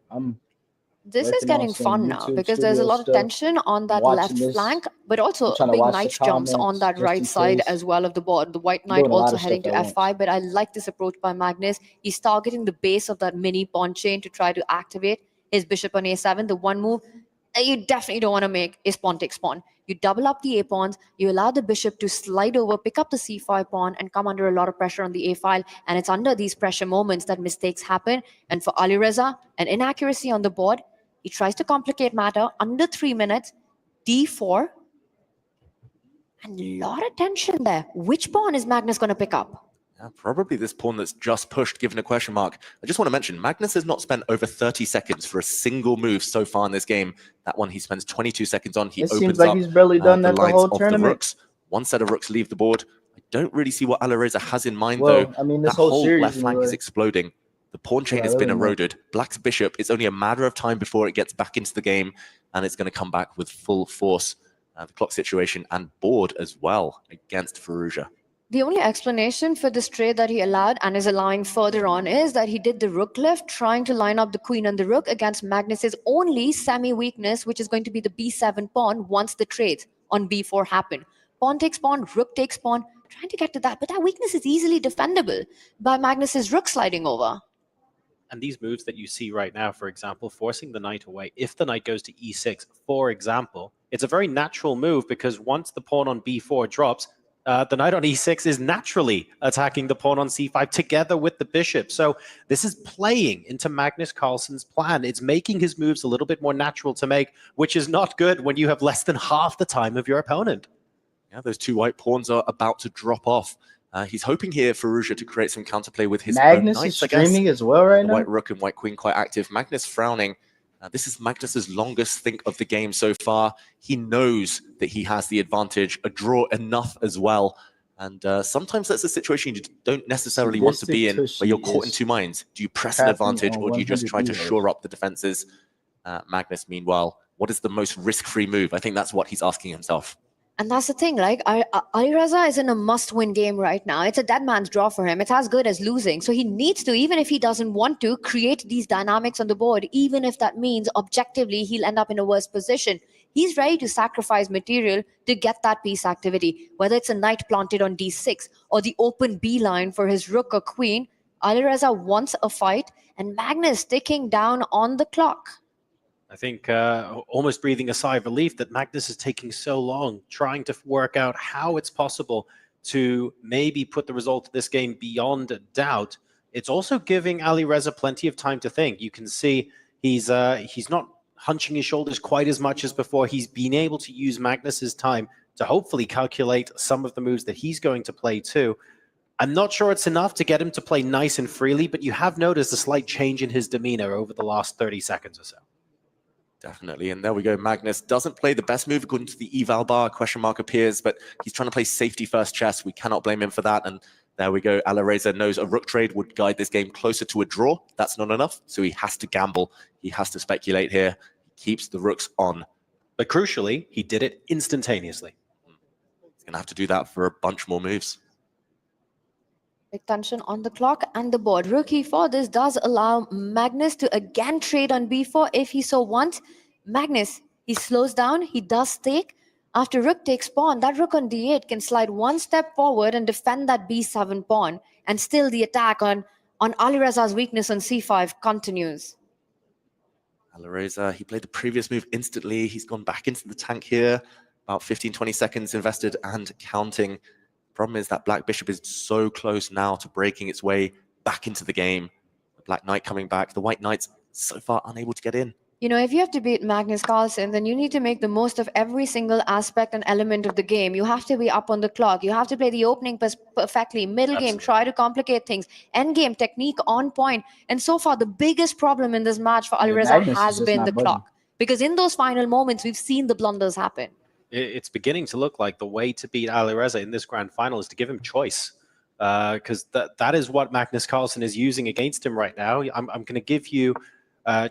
This is getting fun now because there's a lot of tension on that left flank, but also big knight jumps on that right side as well of the board. The white knight also heading to f5, but I like this approach by Magnus. He's targeting the base of that mini pawn chain to try to activate his bishop on a7. The one move that you definitely don't want to make is pawn takes pawn. You double up the a pawns, you allow the bishop to slide over, pick up the c5 pawn, and come under a lot of pressure on the a file. And it's under these pressure moments that mistakes happen. And for Alireza, an inaccuracy on the board. He tries to complicate matter under 3 minutes, d4, and a lot of tension there. Which pawn is Magnus going to pick up? Yeah, probably this pawn that's just pushed, given a question mark. I just want to mention, Magnus has not spent over 30 seconds for a single move so far in this game. That one he spends 22 seconds on. He opens seems like up he's barely done the that the lines whole of tournament. the rooks. One set of rooks leave the board. I don't really see what Alireza has in mind, Well, though. I mean, this that whole series left flank anyway. is exploding. The pawn chain has been eroded. Black's bishop, it's only a matter of time before it gets back into the game, and it's going to come back with full force. The clock situation and board as well against Firouzia. The only explanation for this trade that he allowed and is allowing further on is that he did the rook lift, trying to line up the queen and the rook against Magnus's only semi-weakness, which is going to be the b7 pawn once the trades on b4 happen. Pawn takes pawn, rook takes pawn, trying to get to that, but that weakness is easily defendable by Magnus's rook sliding over. And these moves that you see right now, for example, forcing the knight away, if the knight goes to e6, for example, it's a very natural move because once the pawn on b4 drops, the knight on e6 is naturally attacking the pawn on c5 together with the bishop. So this is playing into Magnus Carlsen's plan. It's making his moves a little bit more natural to make, which is not good when you have less than half the time of your opponent. Yeah, those two white pawns are about to drop off. He's hoping here Firouzia to create some counterplay with his Magnus own knights, is streaming as well right now. White rook and white queen quite active. Magnus frowning. This is Magnus's longest think of the game so far. He knows that he has the advantage, a draw enough as well. And sometimes that's a situation you don't necessarily want to be in, where you're caught in two minds. Do you press an advantage or do you just try to shore up the defenses? Magnus, meanwhile, what is the most risk-free move? I think that's what he's asking himself. And that's the thing, like Alireza is in a must-win game right now. It's a dead man's draw for him. It's as good as losing. So he needs to, even if he doesn't want to, create these dynamics on the board, even if that means objectively he'll end up in a worse position. He's ready to sacrifice material to get that piece activity, whether it's a knight planted on d6 or the open b line for his rook or queen. Alireza wants a fight, and Magnus ticking down on the clock. I think almost breathing a sigh of relief that Magnus is taking so long, trying to work out how it's possible to maybe put the result of this game beyond doubt. It's also giving Alireza plenty of time to think. You can see he's not hunching his shoulders quite as much as before. He's been able to use Magnus's time to hopefully calculate some of the moves that he's going to play too. I'm not sure it's enough to get him to play nice and freely, but you have noticed a slight change in his demeanor over the last 30 seconds or so. Definitely, and there we go. Magnus doesn't play the best move according to the eval bar. Question mark appears, but he's trying to play safety first chess. We cannot blame him for that, and there we go. Alireza knows a rook trade would guide this game closer to a draw. That's not enough, so he has to gamble. He has to speculate here. He keeps the rooks on. But crucially, he did it instantaneously. He's going to have to do that for a bunch more moves. Big tension on the clock and the board. Rook e4. This does allow Magnus to again trade on b4 if he so wants. Magnus, he slows down. He does take. After rook takes pawn, that rook on d8 can slide one step forward and defend that b7 pawn. And still the attack on Alireza's weakness on c5 continues. Alireza, he played the previous move instantly. He's gone back into the tank here. About 15, 20 seconds invested and counting. Problem is that black bishop is so close now to breaking its way back into the game. The black knight coming back. The white knight's so far unable to get in. You know, if you have to beat Magnus Carlsen, then you need to make the most of every single aspect and element of the game. You have to be up on the clock. You have to play the opening perfectly. Middle game, try to complicate things. End game, technique on point. And so far, the biggest problem in this match for Alireza has been the clock. Because in those final moments, we've seen the blunders happen. It's beginning to look like the way to beat Alireza in this grand final is to give him choice. Because that is what Magnus Carlsen is using against him right now. I'm going to give you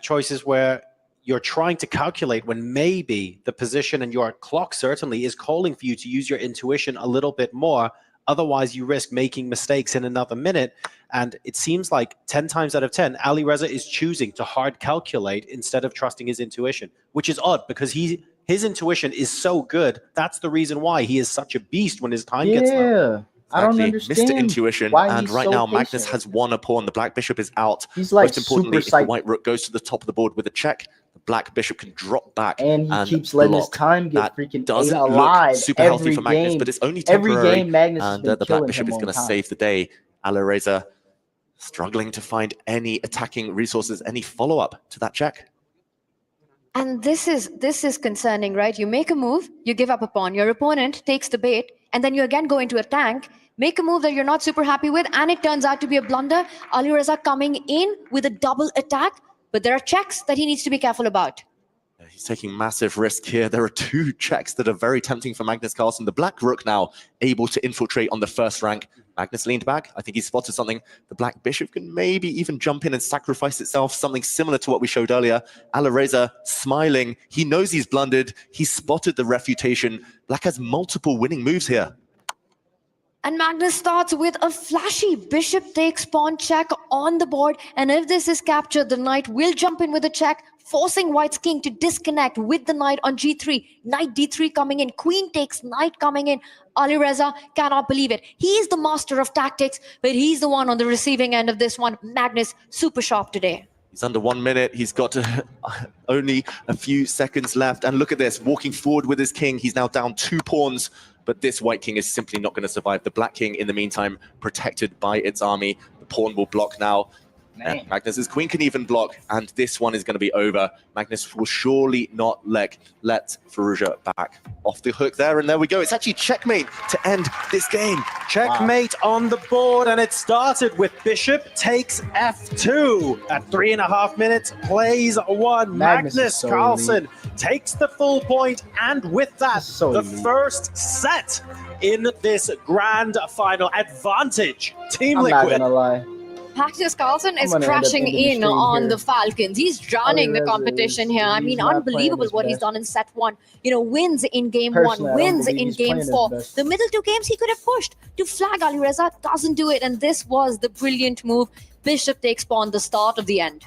choices where you're trying to calculate when maybe the position and your clock certainly is calling for you to use your intuition a little bit more. Otherwise, you risk making mistakes in another minute. And it seems like 10 times out of 10, Alireza is choosing to hard calculate instead of trusting his intuition, which is odd because his intuition is so good. That's the reason why he is such a beast when his time gets low. I don't understand. Mr. Intuition, and right now Magnus has won a pawn. The black bishop is out. He's like most importantly, if the white rook goes to the top of the board with a check, the black bishop can drop back and he keeps letting his time get freaking ate alive. Super healthy for Magnus, but it's only temporary. Every game, Magnus and the black bishop is going to save the day. Alireza struggling to find any attacking resources, any follow-up to that check. And this is concerning, right? You make a move, you give up a pawn. Your opponent takes the bait, and then you again go into a tank, make a move that you're not super happy with, and it turns out to be a blunder. Alireza coming in with a double attack, but there are checks that he needs to be careful about. He's taking massive risk here. There are two checks that are very tempting for Magnus Carlsen. The black rook now able to infiltrate on the first rank. Magnus leaned back. I think he spotted something. The black bishop can maybe even jump in and sacrifice itself, something similar to what we showed earlier. Alireza smiling. He knows he's blundered. He spotted the refutation. Black has multiple winning moves here. And Magnus starts with a flashy bishop takes pawn check on the board. And if this is captured, the knight will jump in with a check, forcing white's king to disconnect with the knight on g3. Knight d3 coming in, queen takes, knight coming in. Alireza cannot believe it. He's the master of tactics, but he's the one on the receiving end of this one. Magnus, super sharp today. He's under 1 minute. He's got only a few seconds left. And look at this, walking forward with his king. He's now down 2 pawns, but this white king is simply not going to survive. The black king, in the meantime, protected by its army. The pawn will block now. Magnus's queen can even block, and this one is going to be over. Magnus will surely not let Firouzia back off the hook there, and there we go. It's actually checkmate to end this game. Checkmate on the board, and it started with bishop takes f2 at 3.5 minutes, plays 1. Magnus Carlsen takes the full point, and with that, the first set in this grand final. Advantage, Team Liquid. I'm not gonna lie. Magnus Carlsen is crashing in on the Falcons. He's drowning the competition here. I mean, unbelievable what he's done in set 1. You know, wins in game 1, wins in game 4. The middle 2 games he could have pushed to flag Alireza, doesn't do it. And this was the brilliant move. Bishop takes pawn, the start of the end.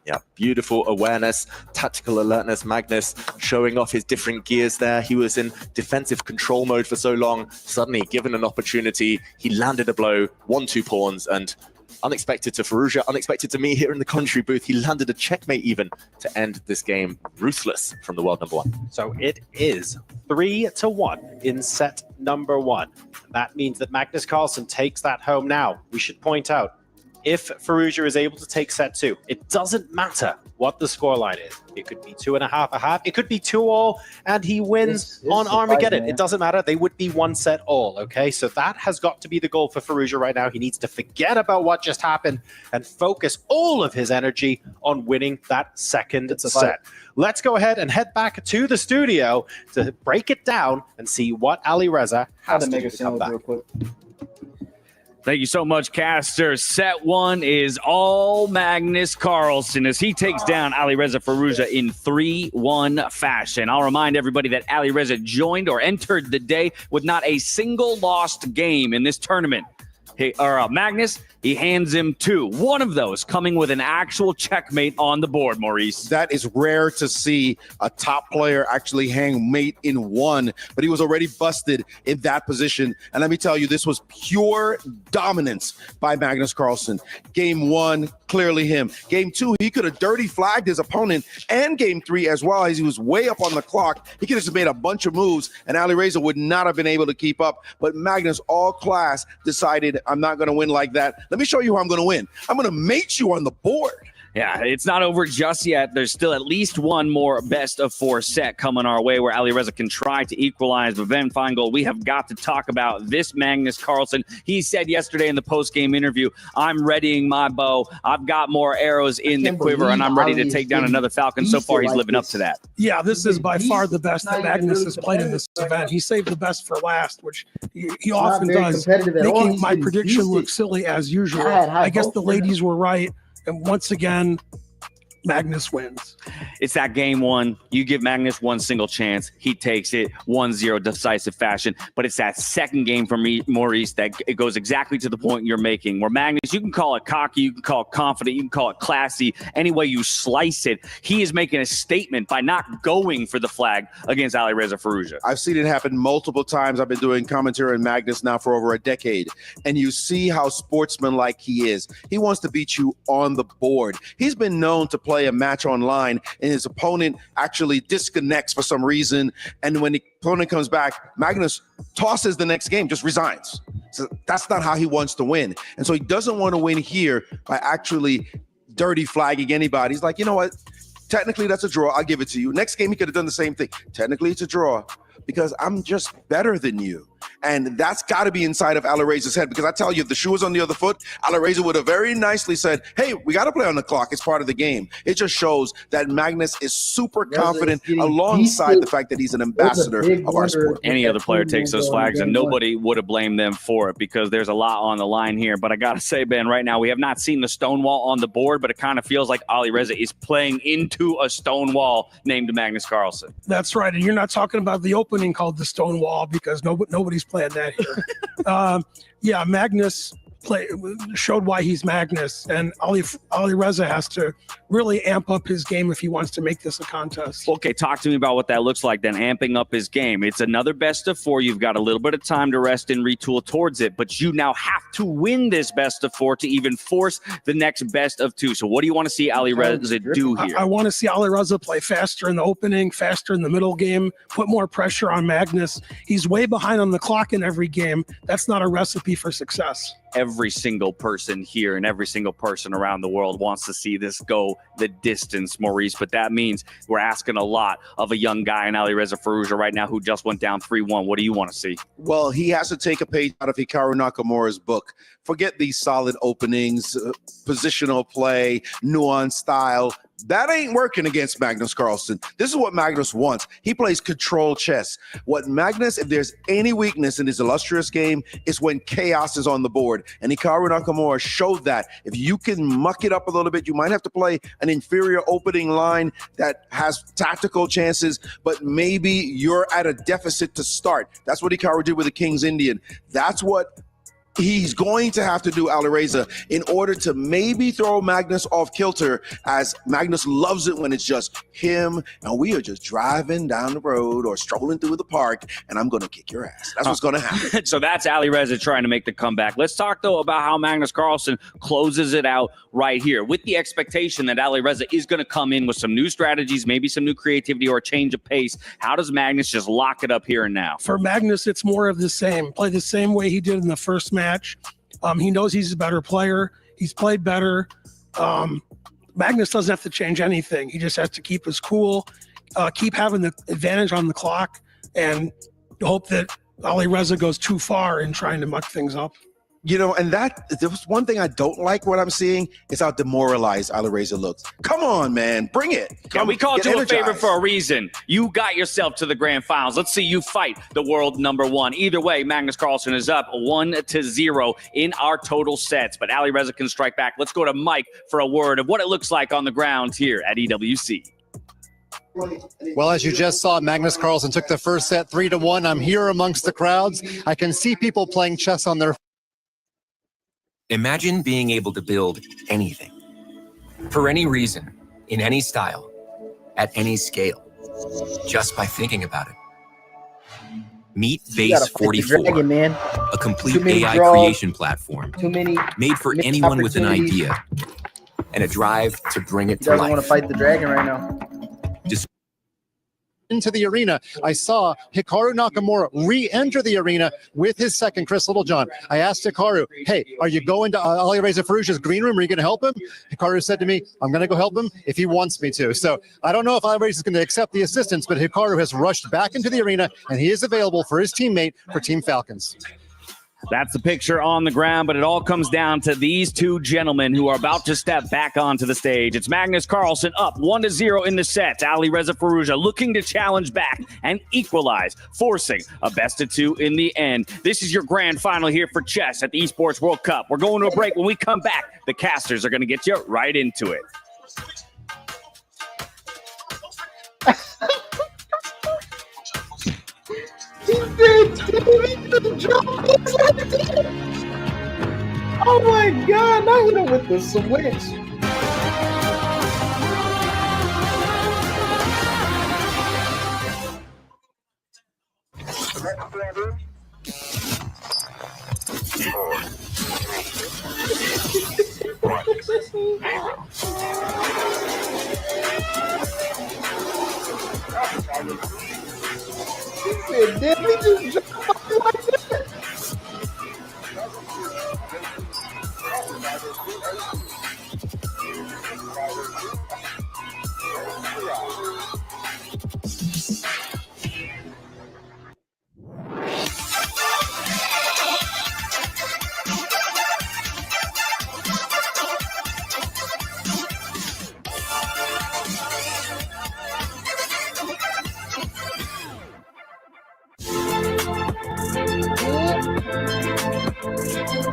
Yeah, beautiful awareness, tactical alertness. Magnus showing off his different gears there. He was in defensive control mode for so long. Suddenly, given an opportunity, he landed a blow, won 2 pawns, and unexpected to Firouzia, unexpected to me here in the commentary booth, he landed a checkmate even to end this game. Ruthless from the world number 1. So it is 3-1 in set number 1. That means that Magnus Carlsen takes that home now. We should point out, if Firouzia is able to take set 2, it doesn't matter what the scoreline is. It could be 2.5 a half. It could be 2-2, and he wins on Armageddon. It doesn't matter. They would be 1 set all, okay? So that has got to be the goal for Firouzia right now. He needs to forget about what just happened and focus all of his energy on winning that second set. Let's go ahead and head back to the studio to break it down and see what Alireza has to do to come back. Thank you so much, Caster. Set 1 is all Magnus Carlsen as he takes down Alireza Firouzia in 3-1 fashion. I'll remind everybody that Alireza joined or entered the day with not a single lost game in this tournament. Magnus, he hands him 2. One of those coming with an actual checkmate on the board, Maurice. That is rare to see a top player actually hang mate in 1, but he was already busted in that position. And let me tell you, this was pure dominance by Magnus Carlsen. Game 1, clearly him. Game 2, he could have dirty flagged his opponent, and game 3 as well, as he was way up on the clock. He could have just made a bunch of moves, and Alireza would not have been able to keep up. But Magnus, all class, decided, I'm not going to win like that. Let me show you how I'm going to win. I'm going to mate you on the board. Yeah, it's not over just yet. There's still at least one more best-of-4 set coming our way where Alireza can try to equalize. But then, Feingold, we have got to talk about this Magnus Carlsen. He said yesterday in the post-game interview, I'm readying my bow. I've got more arrows in the quiver, and I'm ready to take down another Falcon. So far, he's living up to that. Yeah, this is by far the best that Magnus has played in this event. He saved the best for last, which he often does, making my prediction look silly as usual. I guess the ladies were right. And once again, Magnus wins. It's that game 1. You give Magnus one single chance. He takes it 1-0 decisive fashion. But it's that second game for me, Maurice, that it goes exactly to the point you're making. Where Magnus, you can call it cocky, you can call it confident, you can call it classy. Any way you slice it, he is making a statement by not going for the flag against Alireza Firouzia. I've seen it happen multiple times. I've been doing commentary on Magnus now for over a decade. And you see how sportsmanlike he is. He wants to beat you on the board. He's been known to play a match online and his opponent actually disconnects for some reason, and when the opponent comes back, Magnus tosses the next game, just resigns. So that's not how he wants to win, and so he doesn't want to win here by actually dirty flagging anybody. He's like, you know what, technically that's a draw, I'll give it to you. Next game he could have done the same thing. Technically it's a draw because I'm just better than you. And that's got to be inside of Alireza's head, because I tell you, if the shoe was on the other foot, Alireza would have very nicely said, hey, we got to play on the clock. It's part of the game. It just shows that Magnus is super confident alongside the fact that he's an ambassador of our sport. Any other player takes those flags and nobody would have blamed them for it, because there's a lot on the line here. But I got to say, Ben, right now we have not seen the stone wall on the board, but it kind of feels like Alireza is playing into a stone wall named Magnus Carlsen. That's right. And you're not talking about the opening called the stone wall, because nobody's playing that here. Yeah, Magnus showed why he's Magnus, and Alireza has to really amp up his game if he wants to make this a contest. Okay, talk to me about what that looks like then, amping up his game. It's another best of 4. You've got a little bit of time to rest and retool towards it, but you now have to win this best of 4 to even force the next best of 2. So what do you want to see Alireza do here? I want to see Alireza play faster in the opening, faster in the middle game, put more pressure on Magnus. He's way behind on the clock in every game. That's not a recipe for success. Every single person here and every single person around the world wants to see this go the distance, Maurice. But that means we're asking a lot of a young guy in Alireza Firouzia right now who just went down 3-1. What do you want to see? Well, he has to take a page out of Hikaru Nakamura's book. Forget these solid openings, positional play, nuanced style. That ain't working against Magnus Carlsen. This is what Magnus wants. He plays control chess. What Magnus, if there's any weakness in his illustrious game, is when chaos is on the board. And Hikaru Nakamura showed that. If you can muck it up a little bit, you might have to play an inferior opening line that has tactical chances, but maybe you're at a deficit to start. That's what Hikaru did with the King's Indian. That's what he's going to have to do, Alireza, in order to maybe throw Magnus off kilter, as Magnus loves it when it's just him and we are just driving down the road or strolling through the park and I'm going to kick your ass. That's what's going to happen. So that's Alireza trying to make the comeback. Let's talk, though, about how Magnus Carlsen closes it out right here with the expectation that Alireza is going to come in with some new strategies, maybe some new creativity or a change of pace. How does Magnus just lock it up here and now? For Magnus, it's more of the same. Play the same way he did in the first match. He knows he's a better player. He's played better. Magnus doesn't have to change anything. He just has to keep his cool, keep having the advantage on the clock, and hope that Alireza goes too far in trying to muck things up. You know, and that there was one thing I don't like what I'm seeing is how demoralized Alireza looks. Come on, man, bring it. Yeah, we called you a favorite for a reason. You got yourself to the grand finals. Let's see you fight the world number 1. Either way, Magnus Carlsen is up 1-0 in our total sets, but Alireza can strike back. Let's go to Mike for a word of what it looks like on the ground here at EWC. Well, as you just saw, Magnus Carlsen took the first set 3-1. I'm here amongst the crowds. I can see people playing chess on their Imagine being able to build anything, for any reason, in any style, at any scale, just by thinking about it. Meet Base 44, dragon, man. a complete Too many AI draws, creation platform too many made for missed anyone with an opportunities. idea and a drive to bring it He to doesn't want to life. fight the dragon right now. Into the arena, I saw Hikaru Nakamura re-enter the arena with his second Chris Littlejohn. I asked Hikaru, hey, are you going to Alireza Firouzia's green room? Are you going to help him? Hikaru said to me, I'm going to go help him if he wants me to. So I don't know if Alireza is going to accept the assistance, but Hikaru has rushed back into the arena, and he is available for his teammate for Team Falcons. That's the picture on the ground, but it all comes down to these two gentlemen who are about to step back onto the stage. It's Magnus Carlsen up 1-0 in the set. Alireza Firouzia looking to challenge back and equalize, forcing a best-of-2 in the end. This is your grand final here for chess at the Esports World Cup. We're going to a break. When we come back, the casters are going to get you right into it. Oh my God! Now hit him with the switch. Did we just jump up like that?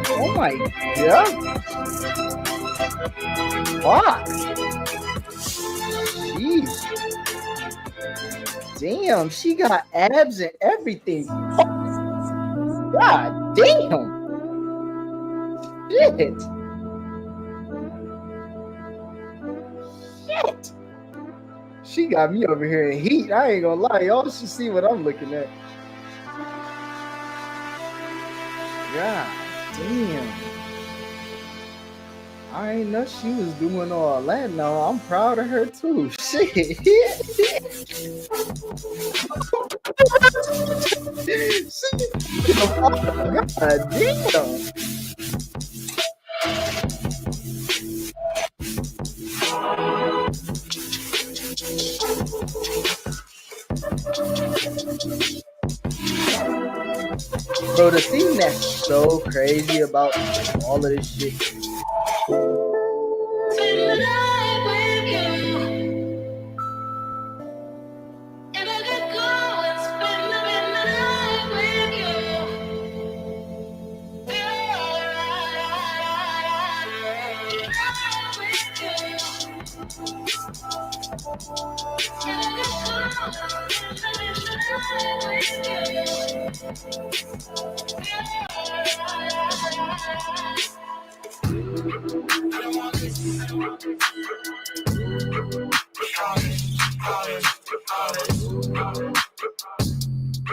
Oh my God. Fuck. Jeez. Damn, she got abs and everything. God damn. Shit. Shit. She got me over here in heat. I ain't gonna lie. Y'all should see what I'm looking at. God damn. I ain't know she was doing all that. No, I'm proud of her too. Shit. God damn. Bro, the thing that's so crazy about all of this shit.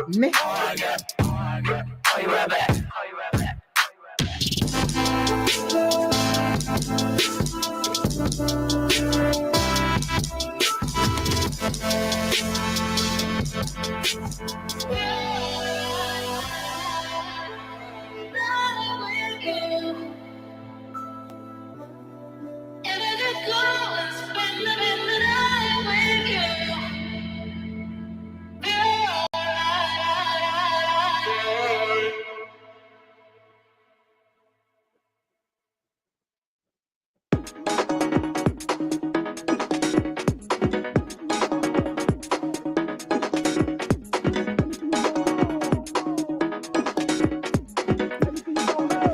Man.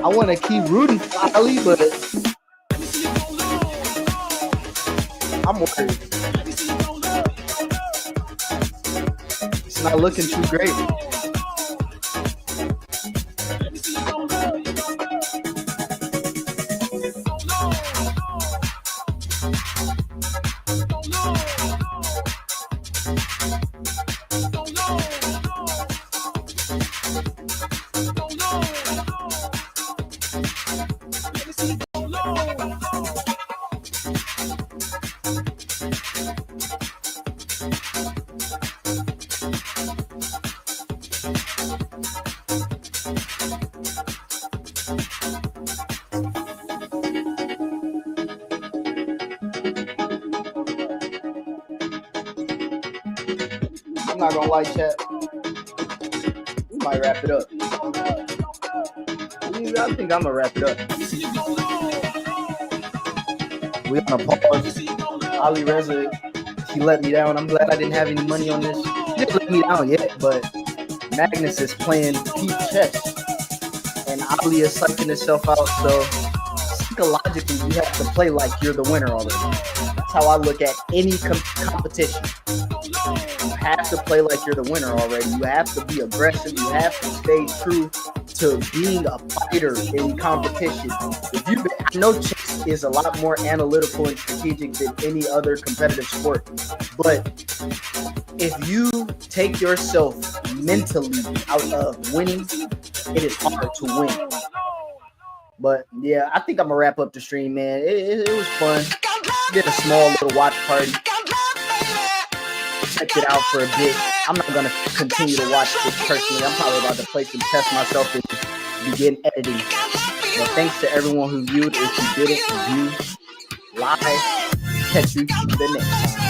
I want to keep rooting for Ali, but I'm worried. It's not looking too great. I'm not gonna lie, chat. We might wrap it up. I think I'm gonna wrap it up. We on a pause. Alireza, he let me down. I'm glad I didn't have any money on this. He didn't let me down yet, but Magnus is playing peak chess, and Ali is psyching himself out. So psychologically, you have to play like you're the winner already. That's how I look at any competition. You have to play like you're the winner already. You have to be aggressive. You have to stay true to being a fighter in competition. I know chess is a lot more analytical and strategic than any other competitive sport, but if you take yourself mentally out of winning, it is hard to win. But yeah, I think I'm gonna wrap up the stream, man. It was fun. Did a small little watch party. Checked it out for a bit. I'm not gonna continue to watch this personally. I'm probably about to play some chess myself and begin editing. But thanks to everyone who viewed. If you didn't view live, catch you the next time.